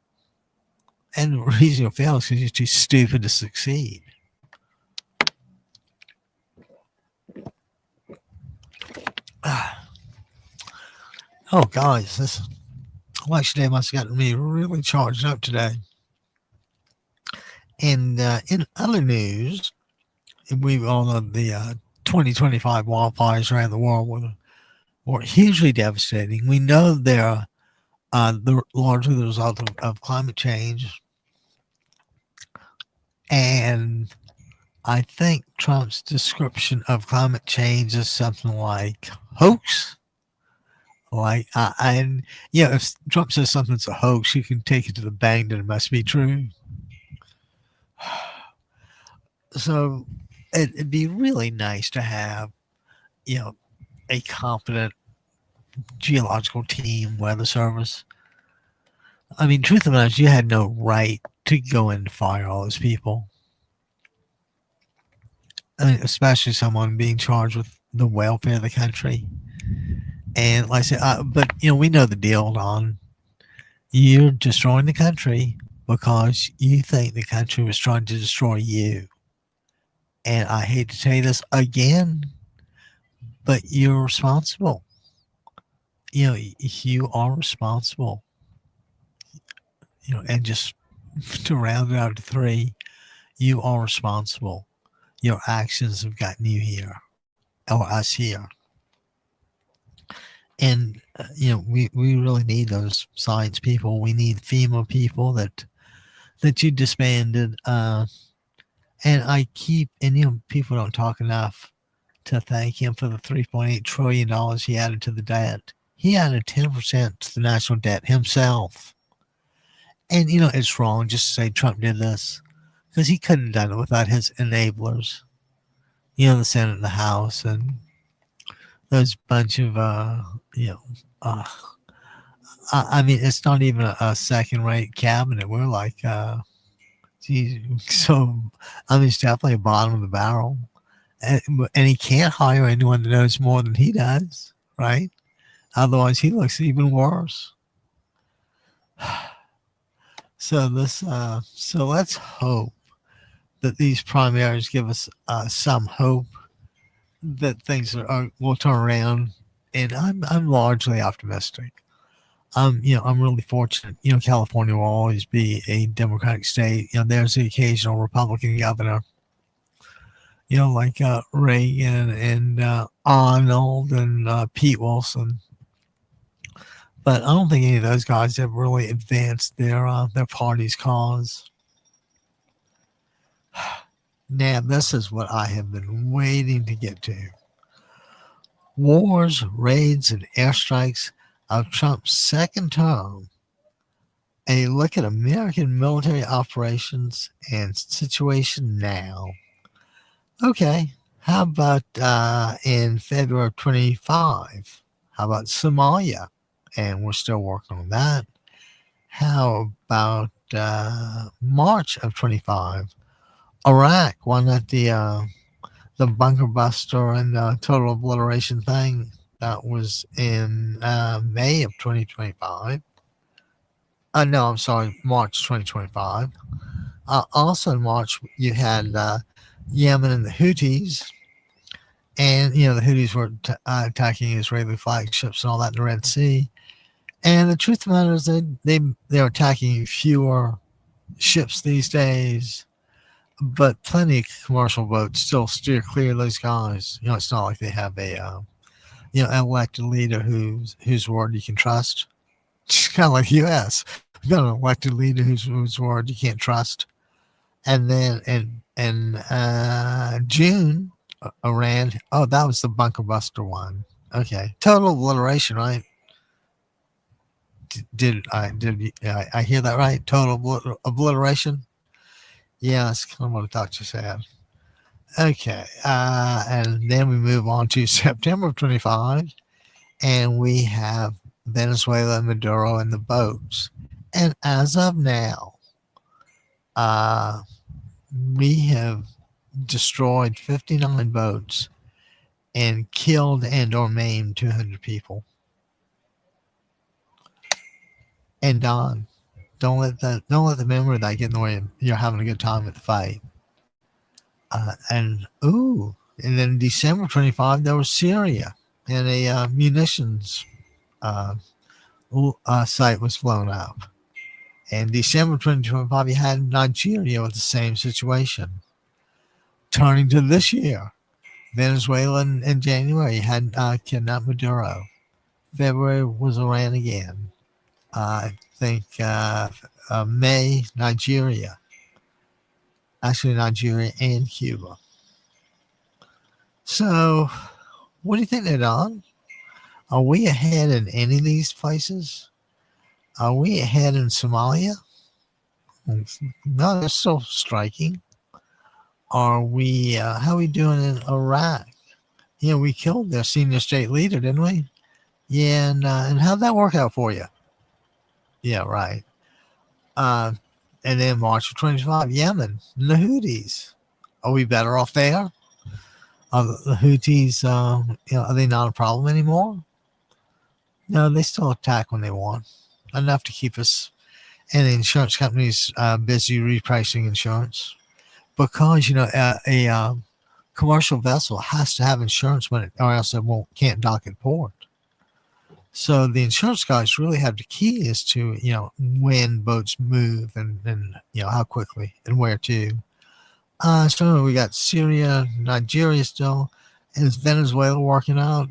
And the reason you'll fail is because you're too stupid to succeed. Oh, guys, this election day must have gotten me really charged up today. And in other news, we all know the 2025 wildfires around the world were hugely devastating. We know they're largely the result of climate change. And I think Trump's description of climate change is something like hoax. If Trump says something's a hoax, you can take it to the bank that it must be true. So it'd be really nice to have, a competent geological team, weather service. I mean, truth of the matter is, you had no right to go in and fire all those people. especially someone being charged with the welfare of the country. And like I said, but we know the deal, Don. You're destroying the country because you think the country was trying to destroy you. And I hate to tell you this again, but you're responsible. You are responsible. And just to round it out to three, you are responsible. Your actions have gotten you here, or us here. And we really need those science people. We need FEMA people that you disbanded. And I keep, and people don't talk enough to thank him for the $3.8 trillion he added to the debt. He added 10% to the national debt himself. And it's wrong just to say Trump did this, because he couldn't have done it without his enablers. The Senate and the House, and those bunch of uh, I mean, it's not even a second-rate cabinet. We're like, geez, so I mean, it's definitely a bottom of the barrel, and he can't hire anyone that knows more than he does, right? Otherwise, he looks even worse. So let's hope that these primaries give us some hope that things will turn around, and I'm largely optimistic. I'm really fortunate. California will always be a Democratic state. There's the occasional Republican governor. Like Reagan and Arnold and Pete Wilson. But I don't think any of those guys have really advanced their party's cause. Now, this is what I have been waiting to get to. Wars, raids, and airstrikes of Trump's second term. A look at American military operations and situation now. Okay, how about in February of 25? How about Somalia? And we're still working on that. How about March of 25? Iraq, why not the bunker buster and total obliteration thing? That was in May of 2025. No, I'm sorry, March 2025. Also in March, you had Yemen and the Houthis. And, the Houthis were attacking Israeli flagships and all that in the Red Sea. And the truth of the matter is they're attacking fewer ships these days, but plenty of commercial boats still steer clear of those guys. It's not like they have a an elected leader whose word you can trust. It's kind of like the U.S. We've got an elected leader whose word you can't trust. And then in June, Iran. Oh, that was the bunker buster one. Okay, total obliteration, right? Did I hear that right? Total obliteration. Yeah, that's kind of what I thought you said. Okay, and then we move on to September of 25, and we have Venezuela, Maduro, and the boats. And as of now, we have destroyed 59 boats and killed and or maimed 200 people. And Don, don't let the memory of that get in the way of you're having a good time at the fight. And then December 25, there was Syria, and a munitions site was blown up. And December 2025, you had Nigeria with the same situation. Turning to this year, Venezuela in January had kidnapped Maduro. February was Iran again. I think May, Nigeria. Actually, Nigeria and Cuba. So, what do you think they're on? Are we ahead in any of these places? Are we ahead in Somalia? No, they're still striking. Are we? How are we doing in Iraq? We killed their senior state leader, didn't we? Yeah, and how'd that work out for you? Yeah, right. And then March of 25, Yemen, and the Houthis. Are we better off there? Are the Houthis, are they not a problem anymore? No, they still attack when they want, enough to keep us and the insurance companies busy repricing insurance because a commercial vessel has to have insurance when it, or else it won't can't dock at port. So the insurance guys really have the key as to when boats move and how quickly and where to. So we got Syria, Nigeria still. Is Venezuela working out?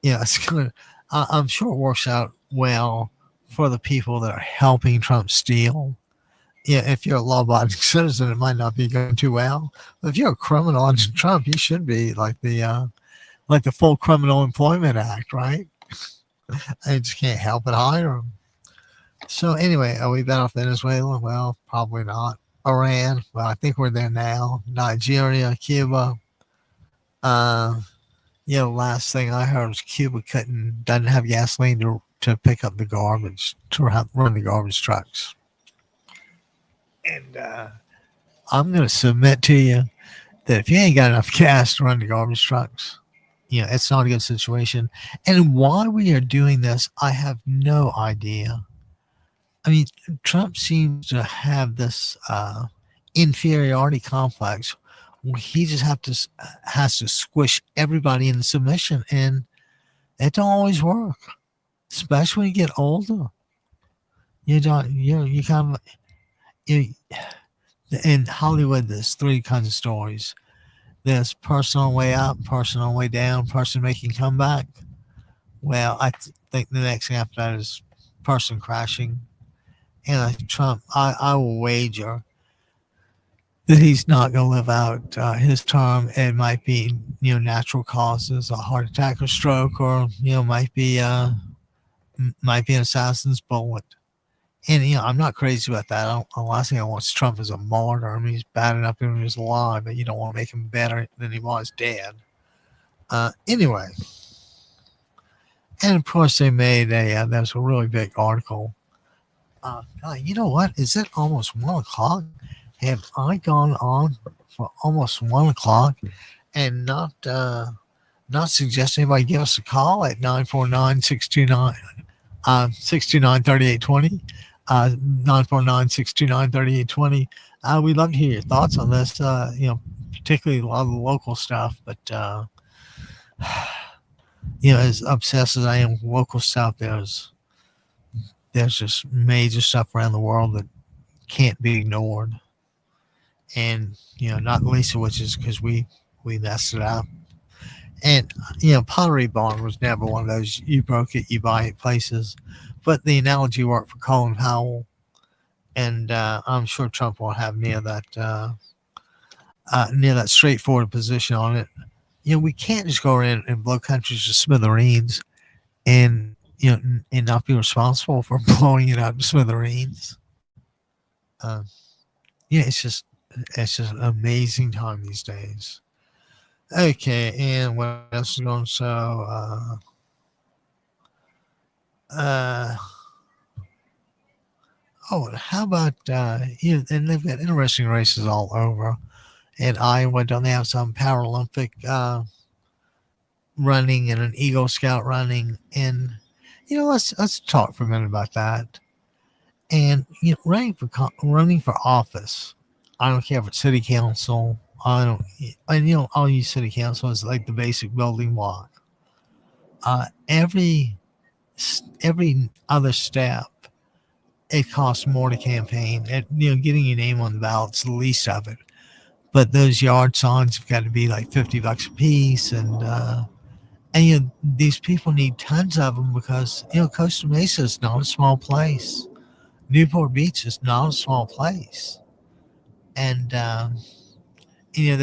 Yeah, it's gonna. I'm sure it works out well for the people that are helping Trump steal. Yeah, if you're a law-abiding citizen, it might not be going too well. But if you're a criminal under Trump, you should be like the Full Criminal Employment Act, right? I just can't help but hire them. So anyway, are we better off Venezuela? Well, probably not. Iran, well, I think we're there now. Nigeria, Cuba. Uh, last thing I heard was Cuba doesn't have gasoline to pick up the garbage, to run the garbage trucks. And I'm going to submit to you that if you ain't got enough gas to run the garbage trucks, it's not a good situation. And why we are doing this, I have no idea. I mean, Trump seems to have this inferiority complex where he just has to squish everybody into submission, and it don't always work, especially when you get older. You don't. You kind of. You, in Hollywood, there's three kinds of stories. There's person on way up, person on way down, person making comeback. Well, I think the next thing after that is person crashing. And Trump, I will wager that he's not going to live out his term. It might be, natural causes, a heart attack or stroke, or might be an assassin's bullet. And I'm not crazy about that. The last thing I want is Trump as a martyr. I mean, he's bad enough when he was alive, but you don't want to make him better than he was dead. Anyway, and of course they made that was a really big article. You know what? Is it almost 1 o'clock? Have I gone on for almost 1 o'clock and not suggest anybody give us a call at 949-629-3820? 949-629-3820. We'd love to hear your thoughts on this, particularly a lot of the local stuff. But, as obsessed as I am with local stuff, there's just major stuff around the world that can't be ignored. And, not least of which is because we messed it up. And, Pottery Barn was never one of those you broke it, you buy it places. But the analogy worked for Colin Powell. And I'm sure Trump won't have near that straightforward position on it. We can't just go around and blow countries to smithereens and not be responsible for blowing it out to smithereens. It's just an amazing time these days. Okay, and what else is going? So, how about and they've got interesting races all over. In Iowa, don't they have some Paralympic running and an Eagle Scout running? And let's talk for a minute about that. And running for office, I don't care if it's city council. I'll use city council as like the basic building block. Every other step, it costs more to campaign. Getting your name on the ballot's the least of it. But those yard signs have got to be like $50 a piece, and these people need tons of them because Costa Mesa is not a small place. Newport Beach is not a small place, and there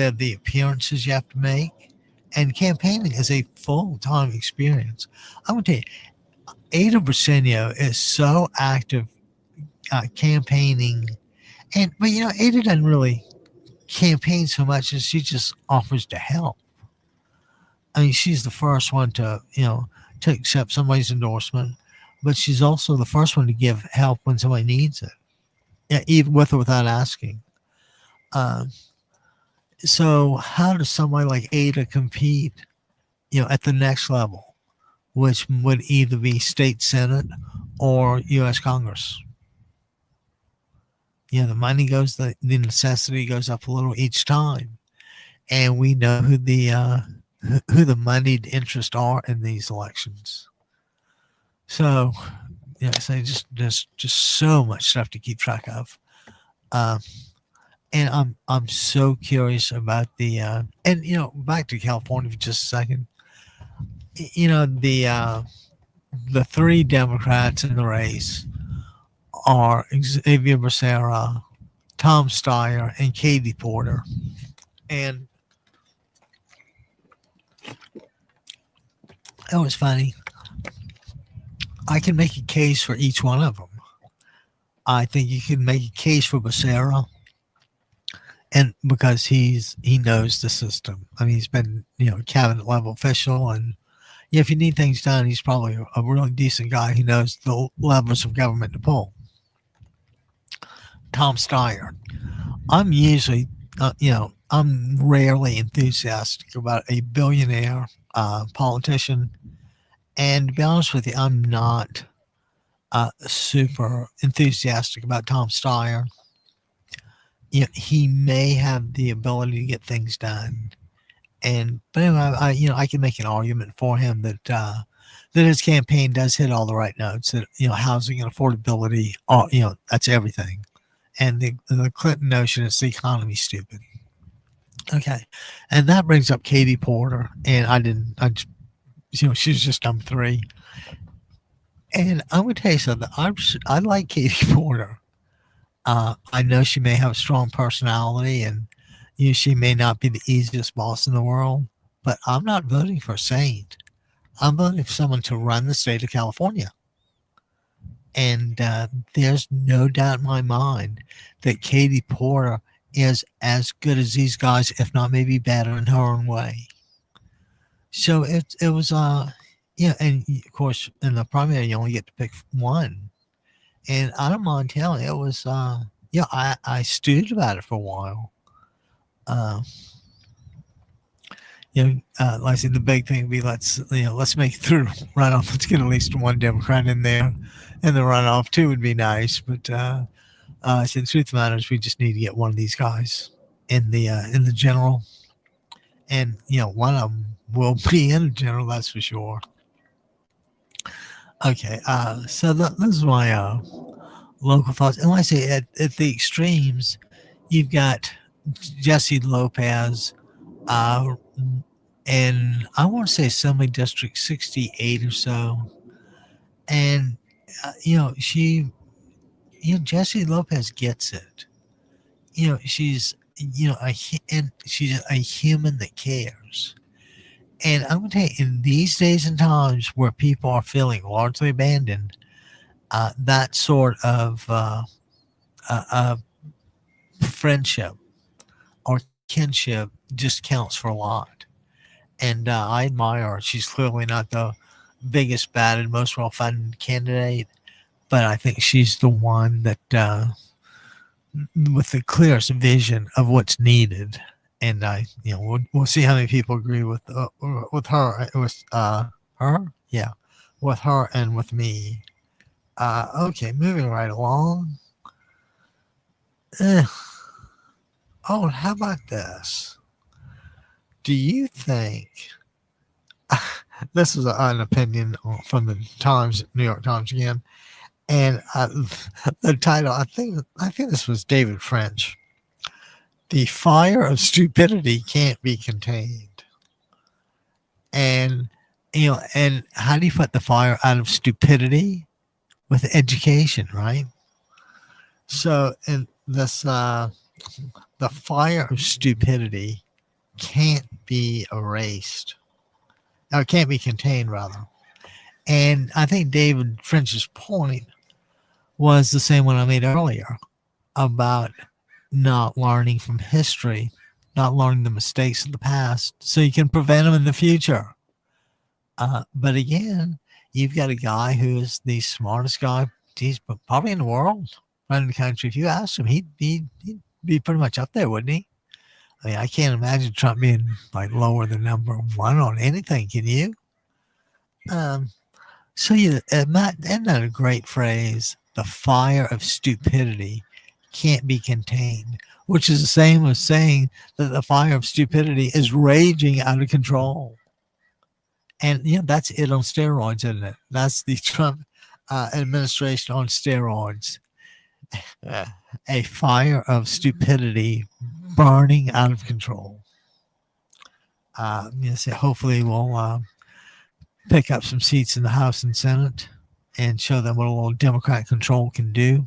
are the appearances you have to make, and campaigning is a full-time experience. I'm going to tell you, Ada Briseno is so active campaigning, but Ada doesn't really campaign so much as she just offers to help. I mean, she's the first one to accept somebody's endorsement, but she's also the first one to give help when somebody needs it, even with or without asking. So how does somebody like Ada compete, at the next level, which would either be state senate or U.S. Congress? The money goes, the necessity goes up a little each time, and we know who the moneyed interest are in these elections. So so just so much stuff to keep track of. Um, and I'm so curious about the and back to California for just a second. The three Democrats in the race are Xavier Becerra, Tom Steyer, and Katie Porter. And it was funny. I can make a case for each one of them. I think you can make a case for Becerra, and because he knows the system. I mean, he's been cabinet level official, and if you need things done, he's probably a really decent guy who knows the levers of government to pull. Tom Steyer. I'm usually, I'm rarely enthusiastic about a billionaire politician, and to be honest with you, I'm not super enthusiastic about Tom Steyer. He may have the ability to get things done, but anyway, I can make an argument for him that his campaign does hit all the right notes. That housing and affordability, that's everything, and the Clinton notion is the economy's stupid. Okay, and that brings up Katie Porter, and she's just number three. And I'm gonna tell you something. I like Katie Porter. I know she may have a strong personality, and she may not be the easiest boss in the world, but I'm not voting for a saint. I'm voting for someone to run the state of California. And there's no doubt in my mind that Katie Porter is as good as these guys, if not maybe better in her own way. So it was and of course in the primary you only get to pick one, and I don't mind telling you, it was I stewed about it for a while. Uh, like I said, the big thing would be let's make it through runoff. Let's get at least one Democrat in there, and the runoff too would be nice. But so the truth of the matter is, we just need to get one of these guys in the general, and one of them will be in the general. That's for sure. Okay, so this is my local thoughts. And like I say, at the extremes, you've got Jesse Lopez, and I want to say Assembly District 68 or so. And, Jesse Lopez gets it. She's, and she's a human that cares. And I'm going to tell you, in these days and times where people are feeling largely abandoned, that sort of friendship or kinship just counts for a lot. And I admire her. She's clearly not the biggest, baddest, most well-funded candidate, but I think she's the one that with the clearest vision of what's needed. And we'll see how many people agree with her, with her, yeah, with her and with me. Okay, moving right along. Oh, how about this? Do you think this is an opinion from the Times, New York Times again, and the title? I think this was David French. The fire of stupidity can't be contained. And and how do you put the fire out of stupidity? With education, right? So, in this, the fire of stupidity can't be erased, or can't be contained, rather. And I think David French's point was the same one I made earlier about not learning from history, not learning the mistakes of the past, so you can prevent them in the future. But again, you've got a guy who is the smartest guy, he's probably in the world, running the country. If you asked him, he'd be pretty much up there, wouldn't he? I mean, I can't imagine Trump being like lower than number one on anything. Can you? Um, so yeah, Matt, isn't that a great phrase? The fire of stupidity can't be contained, which is the same as saying that the fire of stupidity is raging out of control. And that's it on steroids, isn't it? That's the Trump administration on steroids. Uh, a fire of stupidity burning out of control. Yes, hopefully we'll pick up some seats in the House and Senate and show them what a little Democrat control can do.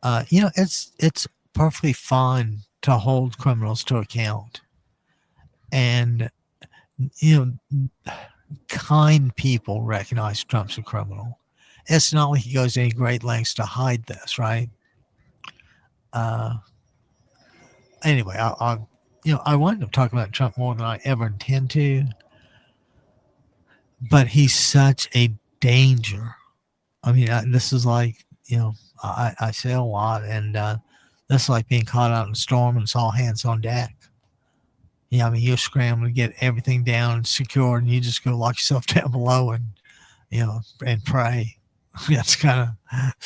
It's perfectly fine to hold criminals to account, and kind people recognize Trump's a criminal. It's not like he goes to any great lengths to hide this, right? Anyway, I wind up talking about Trump more than I ever intend to, but he's such a danger. I mean, this is like, I say a lot, and this is like being caught out in a storm and it's all hands on deck. I mean, you're scrambling to get everything down and secured, and you just go lock yourself down below and, and pray. That's kind of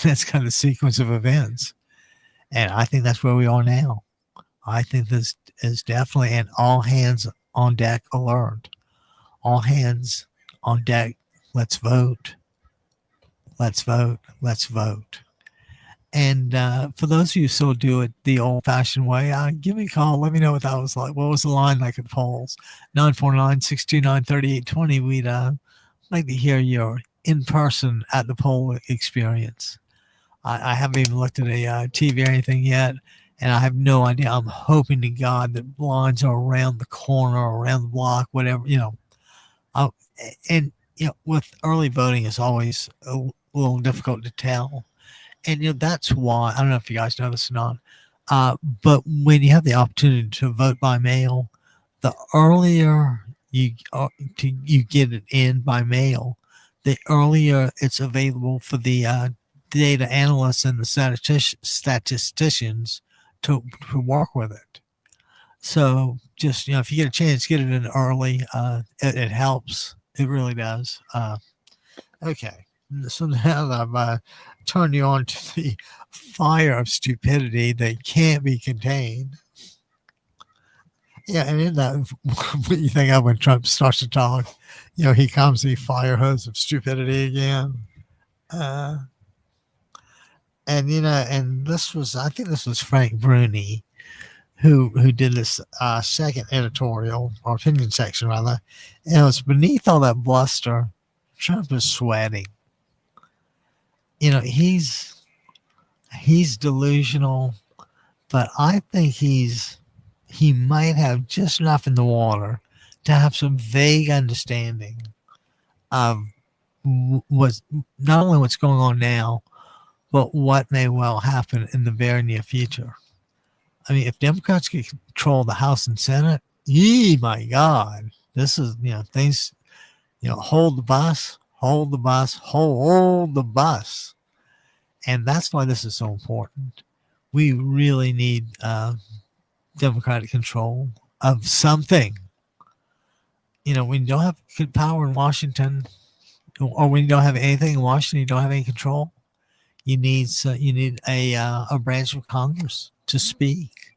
the sequence of events. And I think that's where we are now. I think this is definitely an all hands on deck alert. All hands on deck. Let's vote. Let's vote. Let's vote. And for those of you who still do it the old-fashioned way, give me a call. Let me know what that was like. What was the line like at the polls? 949-629-3820. We'd like to hear your in-person at the poll experience. I haven't even looked at a TV or anything yet, and I have no idea. I'm hoping to God that lines are around the corner, around the block, whatever, with early voting, it's always a little difficult to tell. And that's why, I don't know if you guys know this or not, but when you have the opportunity to vote by mail, the earlier you get it in by mail, the earlier it's available for the data analysts and the statisticians to work with it. So just, if you get a chance, get it in early. It helps. It really does. Okay. So now that I've turned you on to the fire of stupidity that can't be contained. Yeah, and in that, what you think of when Trump starts to talk, he comes the fire hose of stupidity again. And and I think this was Frank Bruni who did this second editorial or opinion section rather. And it was beneath all that bluster, Trump is sweating. He's delusional, but I think he might have just enough in the water to have some vague understanding of not only what's going on now, but what may well happen in the very near future. I mean, if Democrats can control the House and Senate, my God, this is, things, hold the bus. Hold the bus, hold the bus. And that's why this is so important. We really need Democratic control of something. When you don't have power in Washington, or when you don't have anything in Washington, you don't have any control. You need a branch of Congress to speak.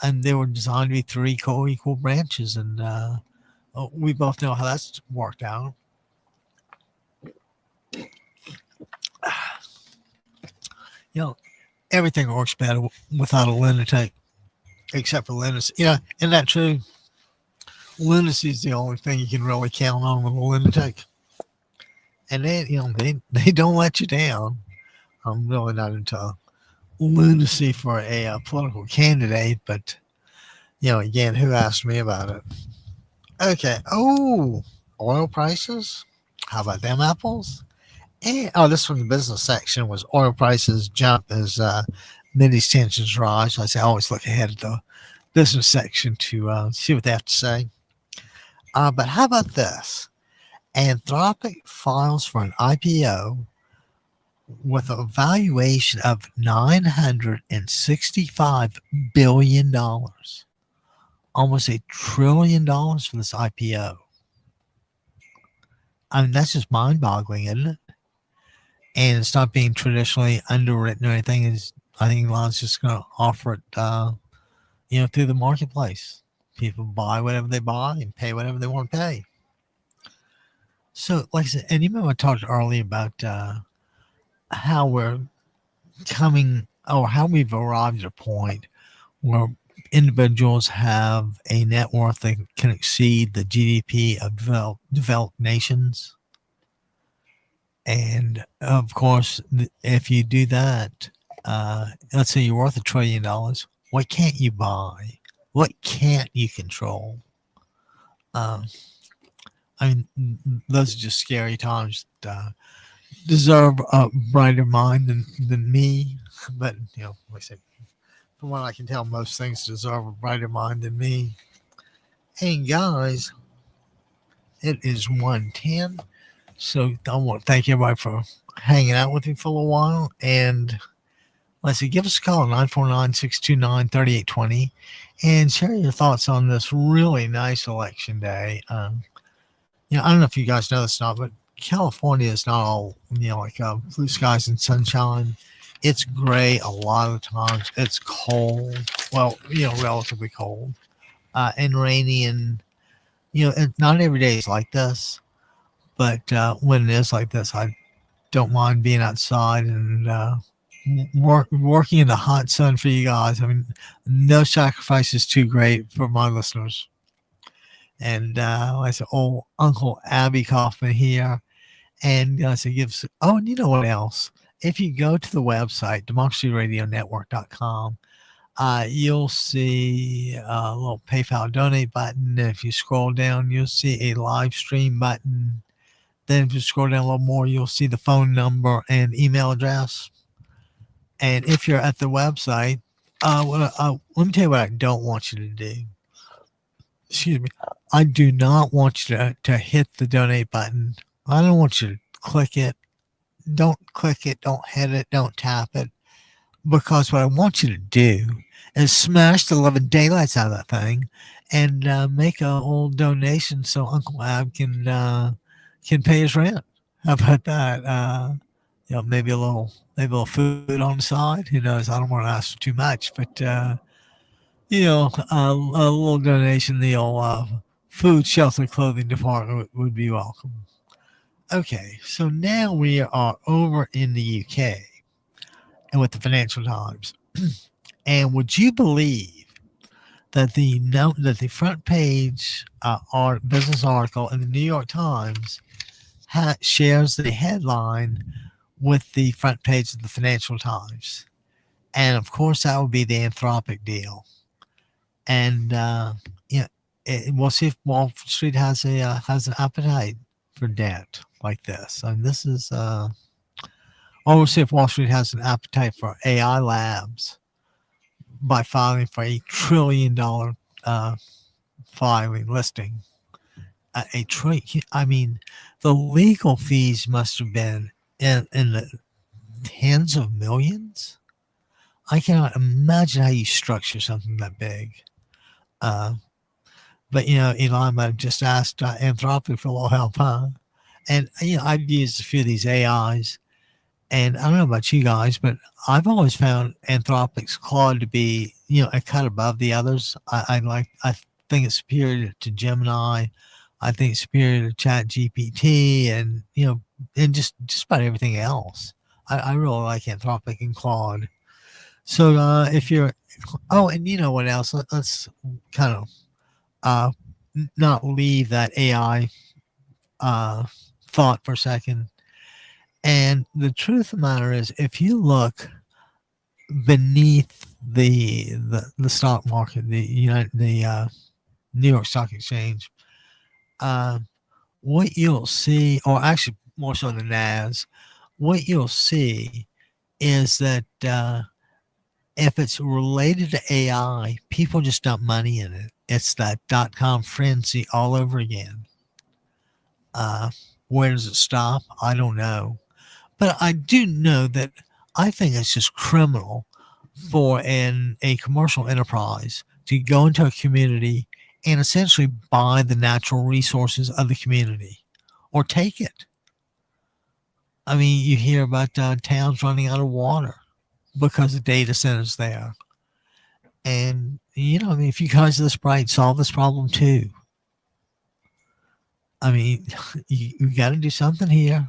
And they were designed to be three co-equal branches. And we both know how that's worked out. Everything works better without a lunatic, except for lunacy. Isn't that true? Lunacy is the only thing you can really count on with a lunatic. And they don't let you down. I'm really not into lunacy for a political candidate, but again, who asked me about it? Okay. Oh, oil prices. How about them apples? And, this from the business section was oil prices jump as Mideast tensions rise. I always look ahead at the business section to see what they have to say. But how about this? Anthropic files for an IPO with a valuation of $965 billion, almost $1 trillion for this IPO. I mean, that's just mind-boggling, isn't it? And it's not being traditionally underwritten or anything. Is I think Elon's just going to offer it, through the marketplace. People buy whatever they buy and pay whatever they want to pay. So, like I said, and you remember I talked earlier about how we're coming, or how we've arrived at a point where individuals have a net worth that can exceed the GDP of developed nations. And of course, if you do that, let's say you're worth $1 trillion, what can't you buy? What can't you control? I mean, those are just scary times. Deserve a brighter mind than me. But, like I said, from what I can tell, most things deserve a brighter mind than me. And guys, it is 1:10. So I want to thank everybody for hanging out with me for a little while. And let's see, give us a call, 949-629-3820, and share your thoughts on this really nice election day. I don't know if you guys know this or not, but California is not all, like blue skies and sunshine. It's gray a lot of the times. It's cold. Well, relatively cold and rainy. And, not every day is like this. But when it is like this, I don't mind being outside and working in the hot sun for you guys. I mean, no sacrifice is too great for my listeners. And like I said, old Uncle Abby Kaufman here. And I said, and you know what else? If you go to the website, democracyradionetwork.com, you'll see a little PayPal donate button. And if you scroll down, you'll see a live stream button. Then if you scroll down a little more, you'll see the phone number and email address. And if you're at the website, let me tell you what I don't want you to do. Excuse me. I do not want you to hit the donate button. I don't want you to click it. Don't click it. Don't hit it. Don't tap it. Because what I want you to do is smash the living daylights out of that thing and make a little donation so Uncle Ab can pay his rent. How about that? Maybe a little food on the side. Who knows? I don't want to ask for too much, but a little donation, the old food, shelter, clothing department would be welcome. Okay, so now we are over in the UK and with the Financial Times. And would you believe that the front page business article in the New York Times shares the headline with the front page of the Financial Times? And of course, that would be the Anthropic deal. And we'll see if Wall Street has an appetite for debt like this. And this is, or we'll see if Wall Street has an appetite for AI labs by filing for $1 trillion filing listing. A trillion. I mean, the legal fees must have been in the tens of millions. I cannot imagine how you structure something that big. But Elon might have just asked Anthropic for a little help, huh? And I've used a few of these AIs, and I don't know about you guys, but I've always found Anthropic's Claude to be a cut above the others. I think it's superior to Gemini. I think it's superior to Chat GPT, and and just about everything else. I really like Anthropic and Claude. So if you're, and you know what else? Let's kind of not leave that AI thought for a second. And the truth of the matter is, if you look beneath the stock market, the New York Stock Exchange, what you'll see, or actually more so than NAS, what you'll see is that if it's related to AI, people just dump money in it. It's that .com frenzy all over again. Where does it stop? I don't know. But I do know that I think it's just criminal for a commercial enterprise to go into a community and essentially buy the natural resources of the community or take it. I mean, you hear about towns running out of water because of data centers there. And, I mean, if you guys are this bright, solve this problem too. I mean, you got to do something here.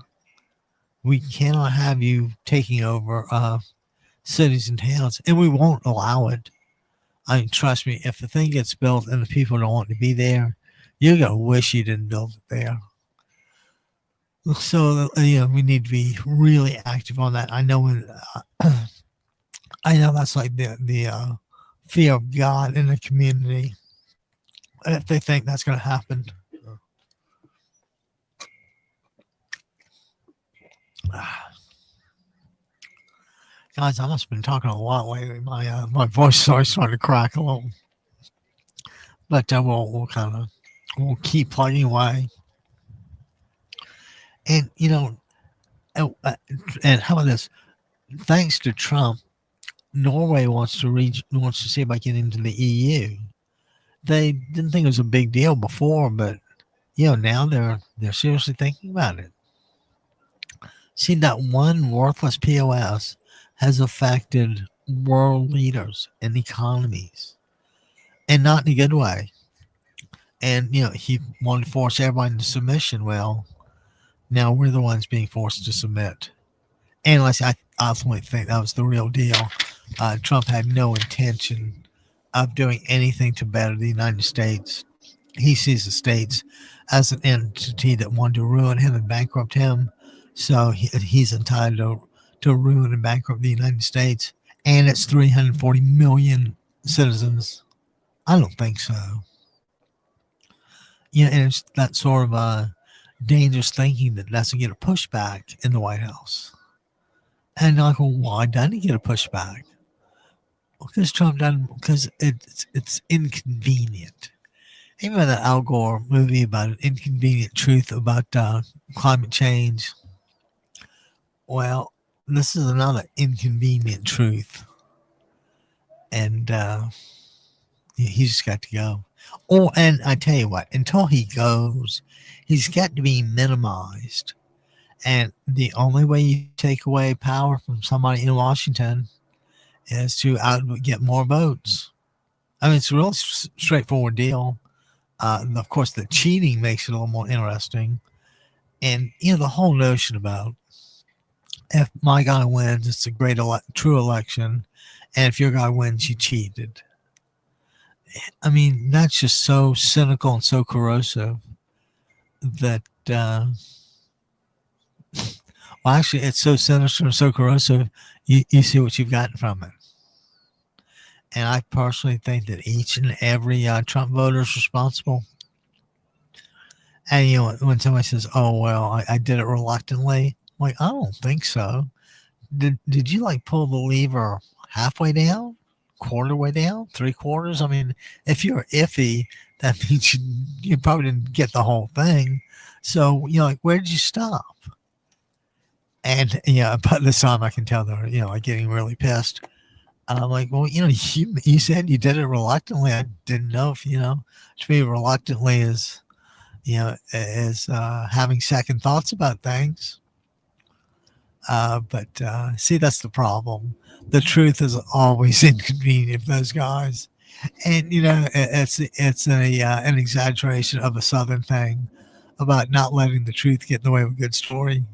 We cannot have you taking over cities and towns, and we won't allow it. I mean, trust me, if the thing gets built and the people don't want to be there, you're going to wish you didn't build it there. So, we need to be really active on that. I know I know that's like the fear of God in the community. If they think that's going to happen, guys, I must have been talking a lot lately. My voice is always starting to crack a little, but we'll keep plugging away. And and how about this? Thanks to Trump, Norway wants to see about getting into the EU. They didn't think it was a big deal before, but now they're seriously thinking about it. See, that one worthless POS has affected world leaders and economies, and not in a good way. And he wanted to force everybody into submission. Well, now we're the ones being forced to submit. And I ultimately think that was the real deal. Trump had no intention of doing anything to better the United States. He sees the states as an entity that wanted to ruin him and bankrupt him. So he's entitled to ruin and bankrupt the United States and its 340 million citizens. I don't think so. And it's that sort of dangerous thinking that doesn't get a pushback in the White House. And like, well, why doesn't he get a pushback? Because Trump doesn't. Because it's inconvenient. Even that Al Gore movie about an inconvenient truth about climate change. Well, this is another inconvenient truth, and he's just got to go. And I tell you what, until he goes, he's got to be minimized. And the only way you take away power from somebody in Washington is to get more votes. I mean, it's a real straightforward deal. Of course, the cheating makes it a little more interesting. And, the whole notion about if my guy wins, it's a great true election. And if your guy wins, you cheated. I mean, that's just so cynical and so corrosive that, well, actually, it's so sinister and so corrosive, you see what you've gotten from it. And I personally think that each and every Trump voter is responsible. And, when somebody says, oh, well, I did it reluctantly, I'm like, I don't think so. Did you pull the lever halfway down, quarter way down, 3/4? I mean, if you're iffy, that means you probably didn't get the whole thing. So, where did you stop? And, by this time I can tell they're, getting really pissed. And I'm like, well, you said you did it reluctantly. I didn't know if, to me, reluctantly is, is having second thoughts about things. But see, that's the problem. The truth is always inconvenient for those guys. And, it's an exaggeration of a Southern thing about not letting the truth get in the way of a good story.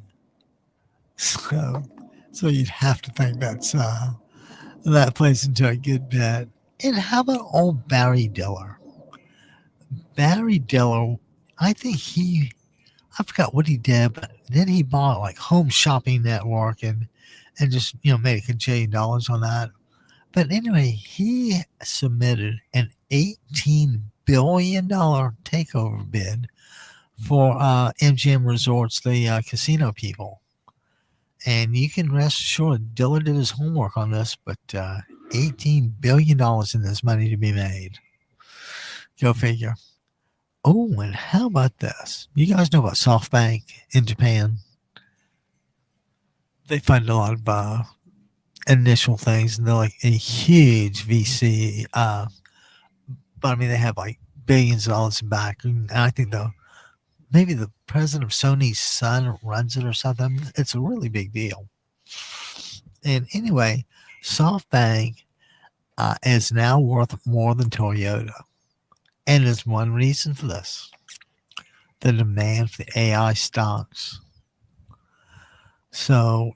So you'd have to think that plays into a good bit. And how about old Barry Diller? Barry Diller, I think I forgot what he did, but then he bought Home Shopping Network and just, made a $1 gajillion on that. But anyway, he submitted an $18 billion takeover bid for MGM Resorts, the casino people. And you can rest assured Diller did his homework on this, but $18 billion in this money to be made. Go figure. Oh, and how about this? You guys know about SoftBank in Japan? they fund a lot of initial things, and they're like a huge VC. But I mean, they have like billions of dollars in back, and I think maybe the president of Sony's son runs it or something. It's a really big deal. And anyway, SoftBank is now worth more than Toyota, and there's one reason for this: the demand for the AI stocks. So,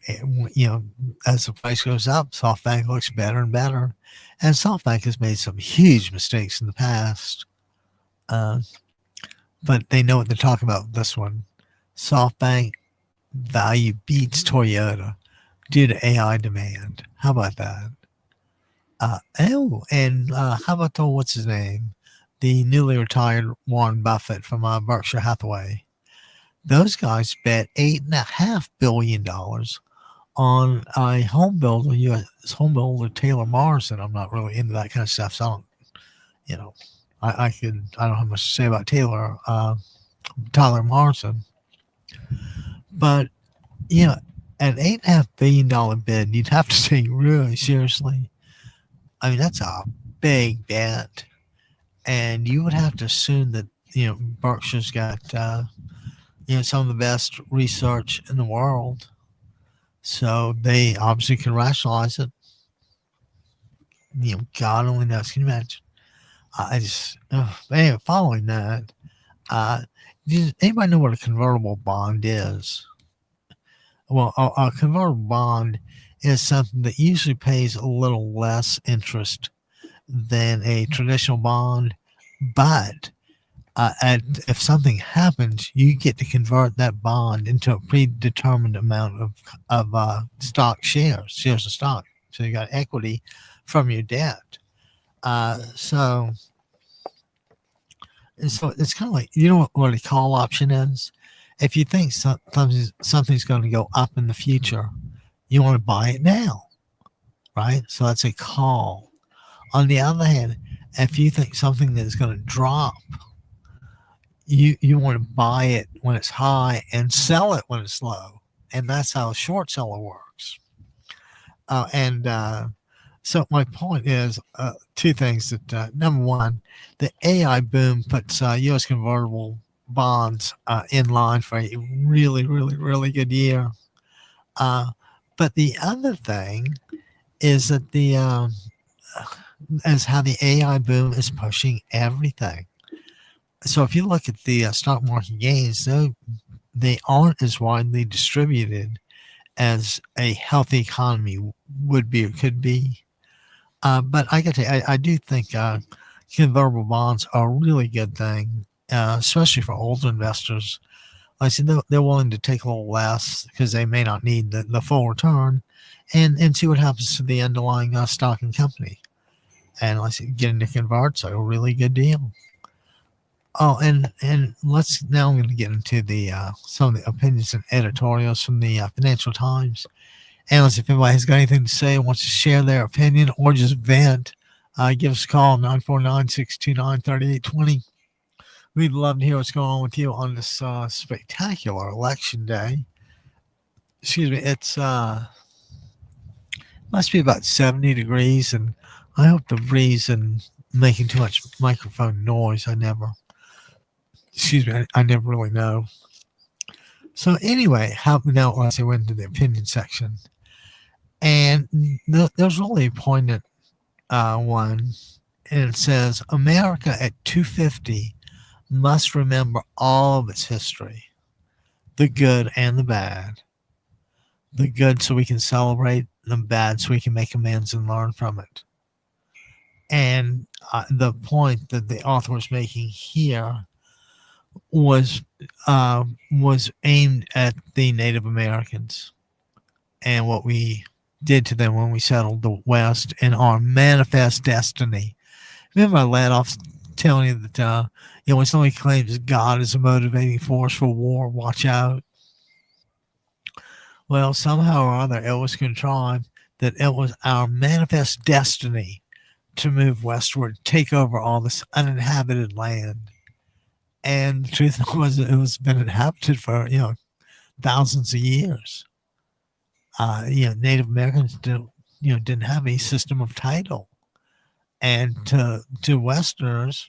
as the price goes up, SoftBank looks better and better. And SoftBank has made some huge mistakes in the past, uh, but they know what they're talking about with this one. SoftBank value beats Toyota due to AI demand. How about that? How about what's his name? The newly retired Warren Buffett from Berkshire Hathaway. Those guys bet $8.5 billion on a home builder, U.S. home builder Taylor Morrison. I'm not really into that kind of stuff, so I don't, you know, I don't have much to say about Tyler Morrison, but an $8.5 billion bid, you'd have to take really seriously. I mean, that's a big bet, and you would have to assume that Berkshire's got some of the best research in the world, so they obviously can rationalize it. God only knows. Can you imagine? Anyway, following that, does anybody know what a convertible bond is? Well, a convertible bond is something that usually pays a little less interest than a traditional bond, but and if something happens, you get to convert that bond into a predetermined amount of shares of stock. So you got equity from your debt. So it's kind of like, what a call option is. If you think something's going to go up in the future, you want to buy it now, right? So that's a call. On the other hand, if you think something is going to drop, you want to buy it when it's high and sell it when it's low, and that's how a short seller works. So my point is two things. That number one, the AI boom puts U.S. convertible bonds in line for a really, really, really good year. But the other thing is that is how the AI boom is pushing everything. So if you look at the stock market gains, they aren't as widely distributed as a healthy economy would be or could be. But I got to tell you, I do think convertible bonds are a really good thing, especially for older investors. Like I said, they're willing to take a little less because they may not need the full return, and see what happens to the underlying stock and company. And like I said, getting to convert's a really good deal. Oh, and I'm going to get into some of the opinions and editorials from the Financial Times. And if anybody has got anything to say, wants to share their opinion or just vent, give us a call, 949-629-3820. We'd love to hear what's going on with you on this spectacular election day. Excuse me, it's must be about 70 degrees, and I hope the breeze and making too much microphone noise. I never really know. So anyway, now let's say we're into the opinion section. And there's really a poignant one, and it says, America at 250 must remember all of its history, the good and the bad. The good so we can celebrate, the bad so we can make amends and learn from it. And the point that the author was making here was aimed at the Native Americans and what we did to them when we settled the West and our manifest destiny. Remember, I led off telling you that when somebody claims God is a motivating force for war, watch out. Well, somehow or other, it was contrived that it was our manifest destiny to move westward, take over all this uninhabited land. And the truth was, it was been inhabited for thousands of years. Native Americans didn't have a system of title, and to Westerners,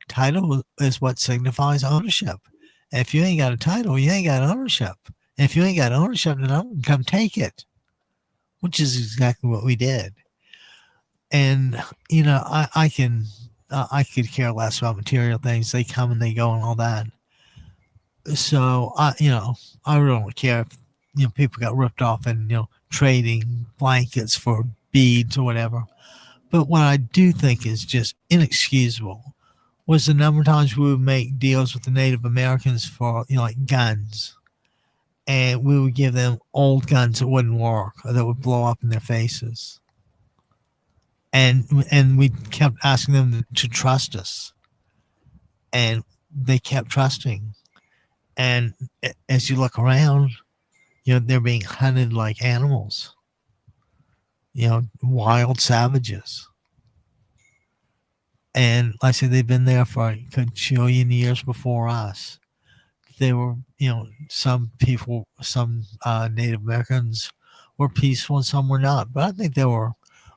title is what signifies ownership. If you ain't got a title, you ain't got ownership. If you ain't got ownership, then I'm gonna come take it, which is exactly what we did. And I could care less about material things. They come and they go and all that. So I really don't care if people got ripped off and trading blankets for beads or whatever. But what I do think is just inexcusable was the number of times we would make deals with the Native Americans for like guns, and we would give them old guns that wouldn't work or that would blow up in their faces, and we kept asking them to trust us, and they kept trusting. And as you look around, they're being hunted like animals, wild savages. And like I said, they've been there for a bajillion years before us. They were, some people, some Native Americans were peaceful and some were not. But I think they were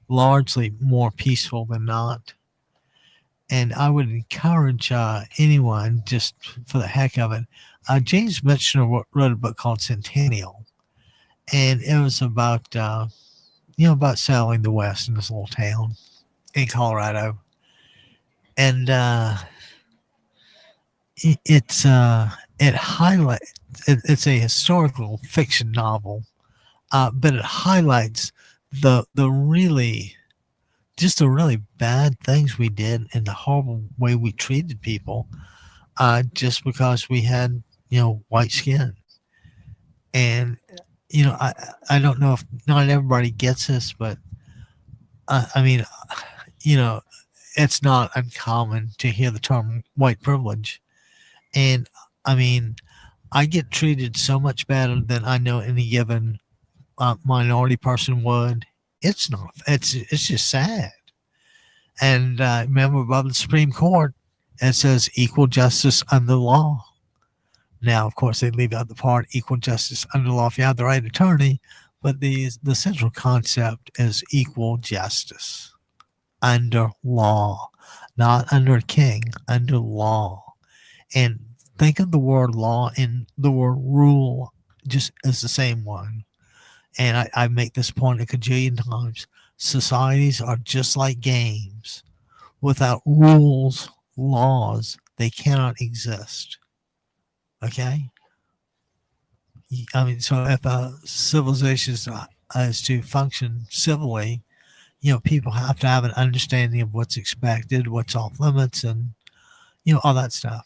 largely more peaceful than not. And I would encourage anyone, just for the heck of it. James Michener wrote a book called Centennial, and it was about about settling the West in this little town in Colorado, and it highlights. It's a historical fiction novel, but it highlights the really just the really bad things we did and the horrible way we treated people, just because we had white skin. And I don't know if not everybody gets this, but I mean, you know, it's not uncommon to hear the term white privilege. And I mean, I get treated so much better than I know any given minority person would. It's not. It's just sad. And remember, above the Supreme Court, it says equal justice under law. Now, of course, they leave out the part equal justice under law if you have the right attorney, but the central concept is equal justice under law, not under a king, under law. And think of the word law and the word rule just as the same one. And I make this point a cajillion times. Societies are just like games. Without rules, laws, they cannot exist. Okay? I mean, so if a civilization is to function civilly, people have to have an understanding of what's expected, what's off limits, and, all that stuff.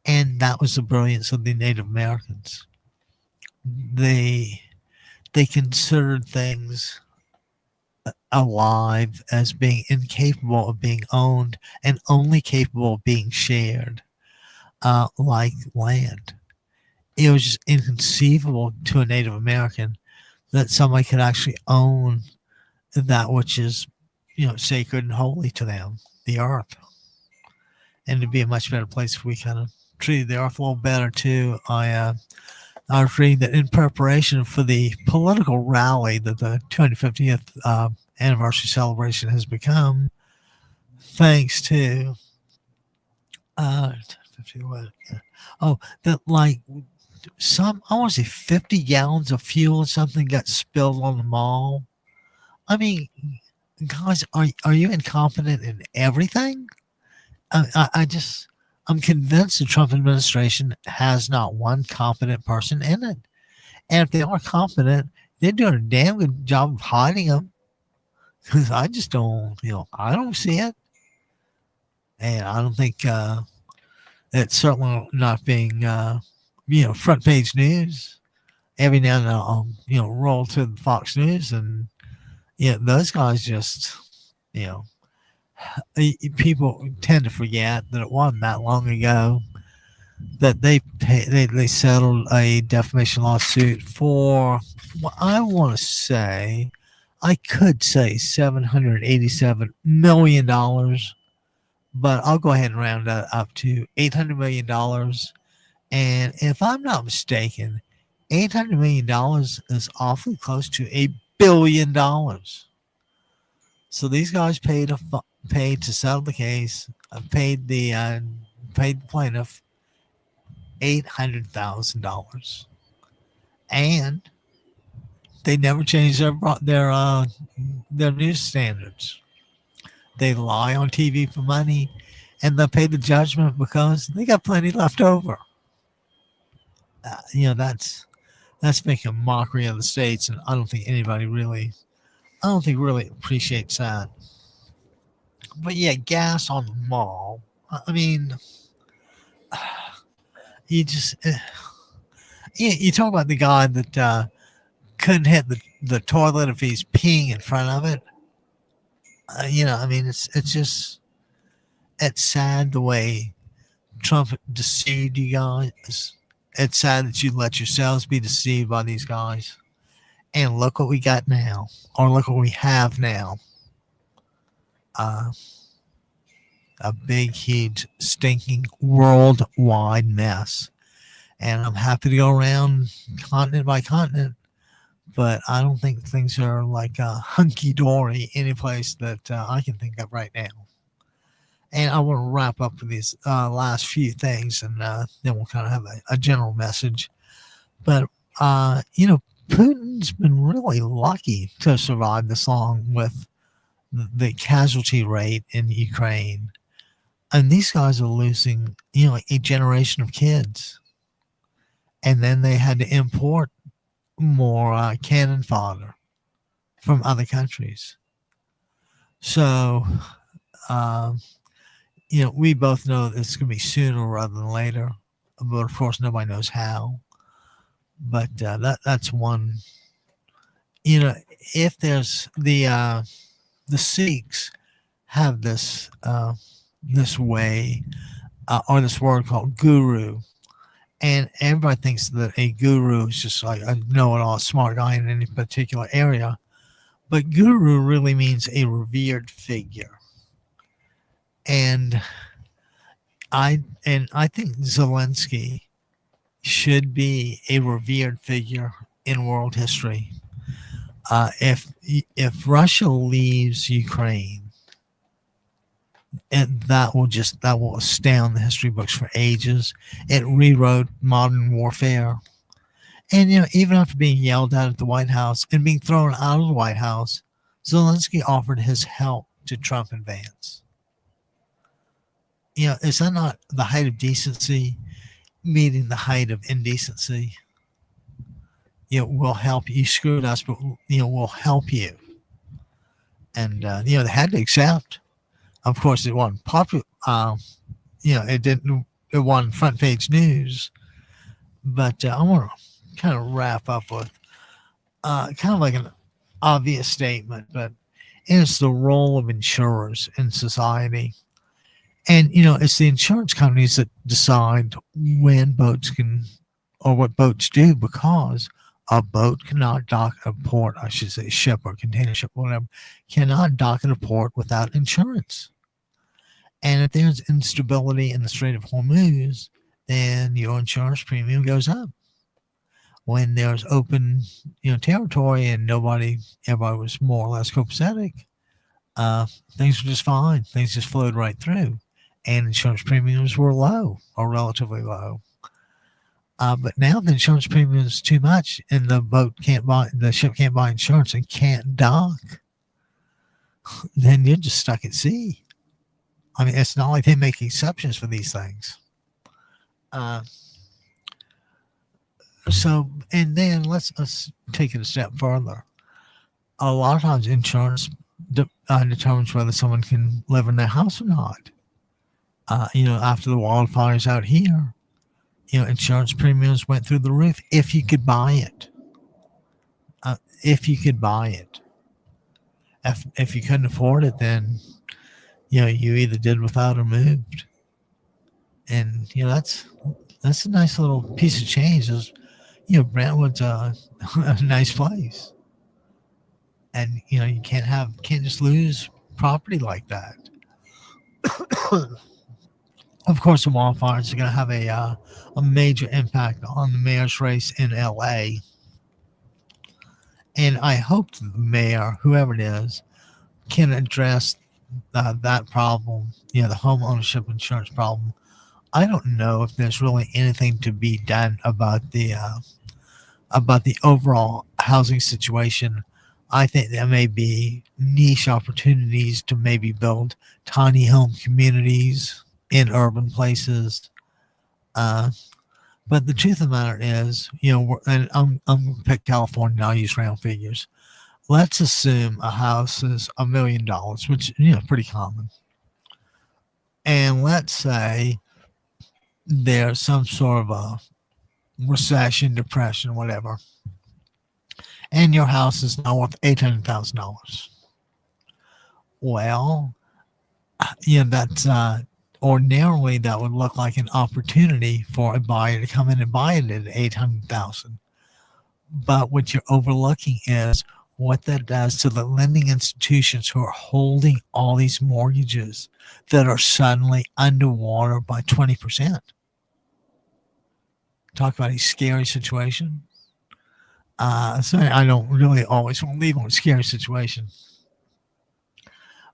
And that was the brilliance of the Native Americans. They considered things alive as being incapable of being owned and only capable of being shared, like land. It was just inconceivable to a Native American that somebody could actually own that which is, sacred and holy to them, the earth. And it'd be a much better place if we kind of treated the earth a little better too. I was reading that in preparation for the political rally that the 250th anniversary celebration has become, thanks to that like I want to say 50 gallons of fuel or something got spilled on the mall. I mean, guys, are you incompetent in everything? I'm convinced the Trump administration has not one competent person in it. And if they are competent, they're doing a damn good job of hiding them. Because I just don't, I don't see it. And I don't think it's certainly not being, front page news. Every now and then I'll, roll to the Fox News and, those guys just, people tend to forget that it wasn't that long ago that they settled a defamation lawsuit for, well, I want to say, I could say $787 million, but I'll go ahead and round that up to $800 million. And if I'm not mistaken, $800 million is awfully close to $1 billion. So these guys paid to settle the case, paid the plaintiff $800,000, and they never changed their news standards. They lie on TV for money, and they pay the judgment because they got plenty left over. That's making a mockery of the states, and I don't think really appreciates that. But yeah, gas on the mall. I mean, you just you talk about the guy that couldn't hit the toilet if he's peeing in front of it. I mean, it's sad the way Trump deceived you guys. It's sad that you let yourselves be deceived by these guys. And look what we got now, or look what we have now. Uh, a big, huge, stinking, worldwide mess. And I'm happy to go around continent by continent, but I don't think things are like hunky dory any place that I can think of right now. And I want to wrap up with these last few things, and then we'll kind of have a general message. But Putin's been really lucky to survive this long with the casualty rate in Ukraine. And these guys are losing, a generation of kids. And then they had to import more cannon fodder from other countries. So, we both know it's going to be sooner rather than later. But of course, nobody knows how. But that's one. If there's the Sikhs have this way or this word called guru, and everybody thinks that a guru is just like a know-it-all, smart guy in any particular area, but guru really means a revered figure, and I think Zelensky should be a revered figure in world history. If Russia leaves Ukraine, and that will astound the history books for ages. It rewrote modern warfare, and even after being yelled at the White House and being thrown out of the White House, Zelensky offered his help to Trump and Vance. Is that not the height of decency meeting the height of indecency? We'll help you. You screwed us, but we'll help you. And they had to accept. Of course, it wasn't popular. It didn't. It wasn't front page news. But I want to kind of wrap up with kind of like an obvious statement, but it's the role of insurers in society. And it's the insurance companies that decide when boats can, or what boats do, because a boat cannot dock at a port. I should say ship or container ship, whatever, cannot dock at a port without insurance. And if there's instability in the Strait of Hormuz, then your insurance premium goes up. When there's open, territory and everybody was more or less copacetic, things were just fine. Things just flowed right through, and insurance premiums were low or relatively low. But now the insurance premium is too much, and the ship can't buy insurance and can't dock. Then you're just stuck at sea. I mean, it's not like they make exceptions for these things. And then let's take it a step further. A lot of times insurance determines whether someone can live in their house or not. After the wildfires out here, insurance premiums went through the roof if you could buy it. If you couldn't afford it, then you either did without or moved. And that's a nice little piece of change. Brentwood's a nice place, and you can't just lose property like that. Of course, the wildfires are going to have a major impact on the mayor's race in LA. And I hope the mayor, whoever it is, can address that problem, the home ownership insurance problem. I don't know if there's really anything to be done about the overall housing situation. I think there may be niche opportunities to maybe build tiny home communities in urban places. Uh, but the truth of the matter is, and I'm going to pick California. And I'll use round figures. Let's assume a house is $1 million, which pretty common, and let's say there's some sort of a recession, depression, whatever, and your house is now worth $800,000. Well, that's ordinarily that would look like an opportunity for a buyer to come in and buy it at 800,000. But what you're overlooking is what that does to the lending institutions who are holding all these mortgages that are suddenly underwater by 20%. Talk about a scary situation. So I don't really always want to leave on a scary situation.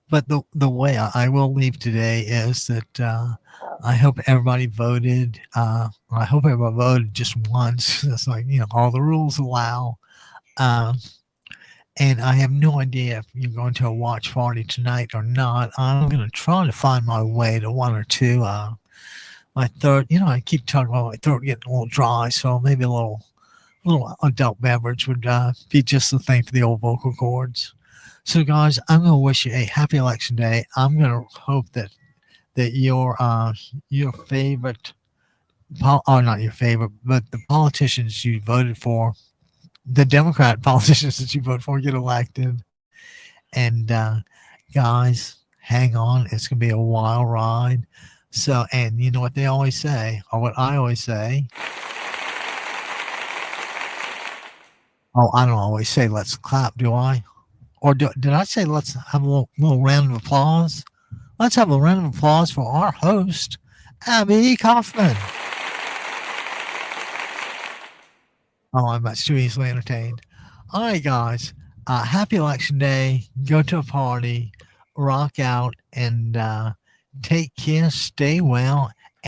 But the way I will leave today is that I hope everybody voted. I hope everybody voted just once. That's like, all the rules allow. Um, and I have no idea if you're going to a watch party tonight or not. I'm going to try to find my way to one or two. My throat, I keep talking about my throat getting a little dry, so maybe a little adult beverage would be just the thing for the old vocal cords. So, guys, I'm going to wish you a happy election day. I'm going to hope that your favorite, not your favorite, but the politicians you voted for, the Democrat politicians that you voted for, get elected. And guys, hang on, it's going to be a wild ride. So, and you know what they always say, or what I always say. Oh, I don't always say let's clap, do I? Or did I say let's have a little round of applause? Let's have a round of applause for our host, Abby Kaufman. Oh, I'm much too easily entertained. All right, guys. Happy election day. Go to a party, rock out, and take care. Stay well,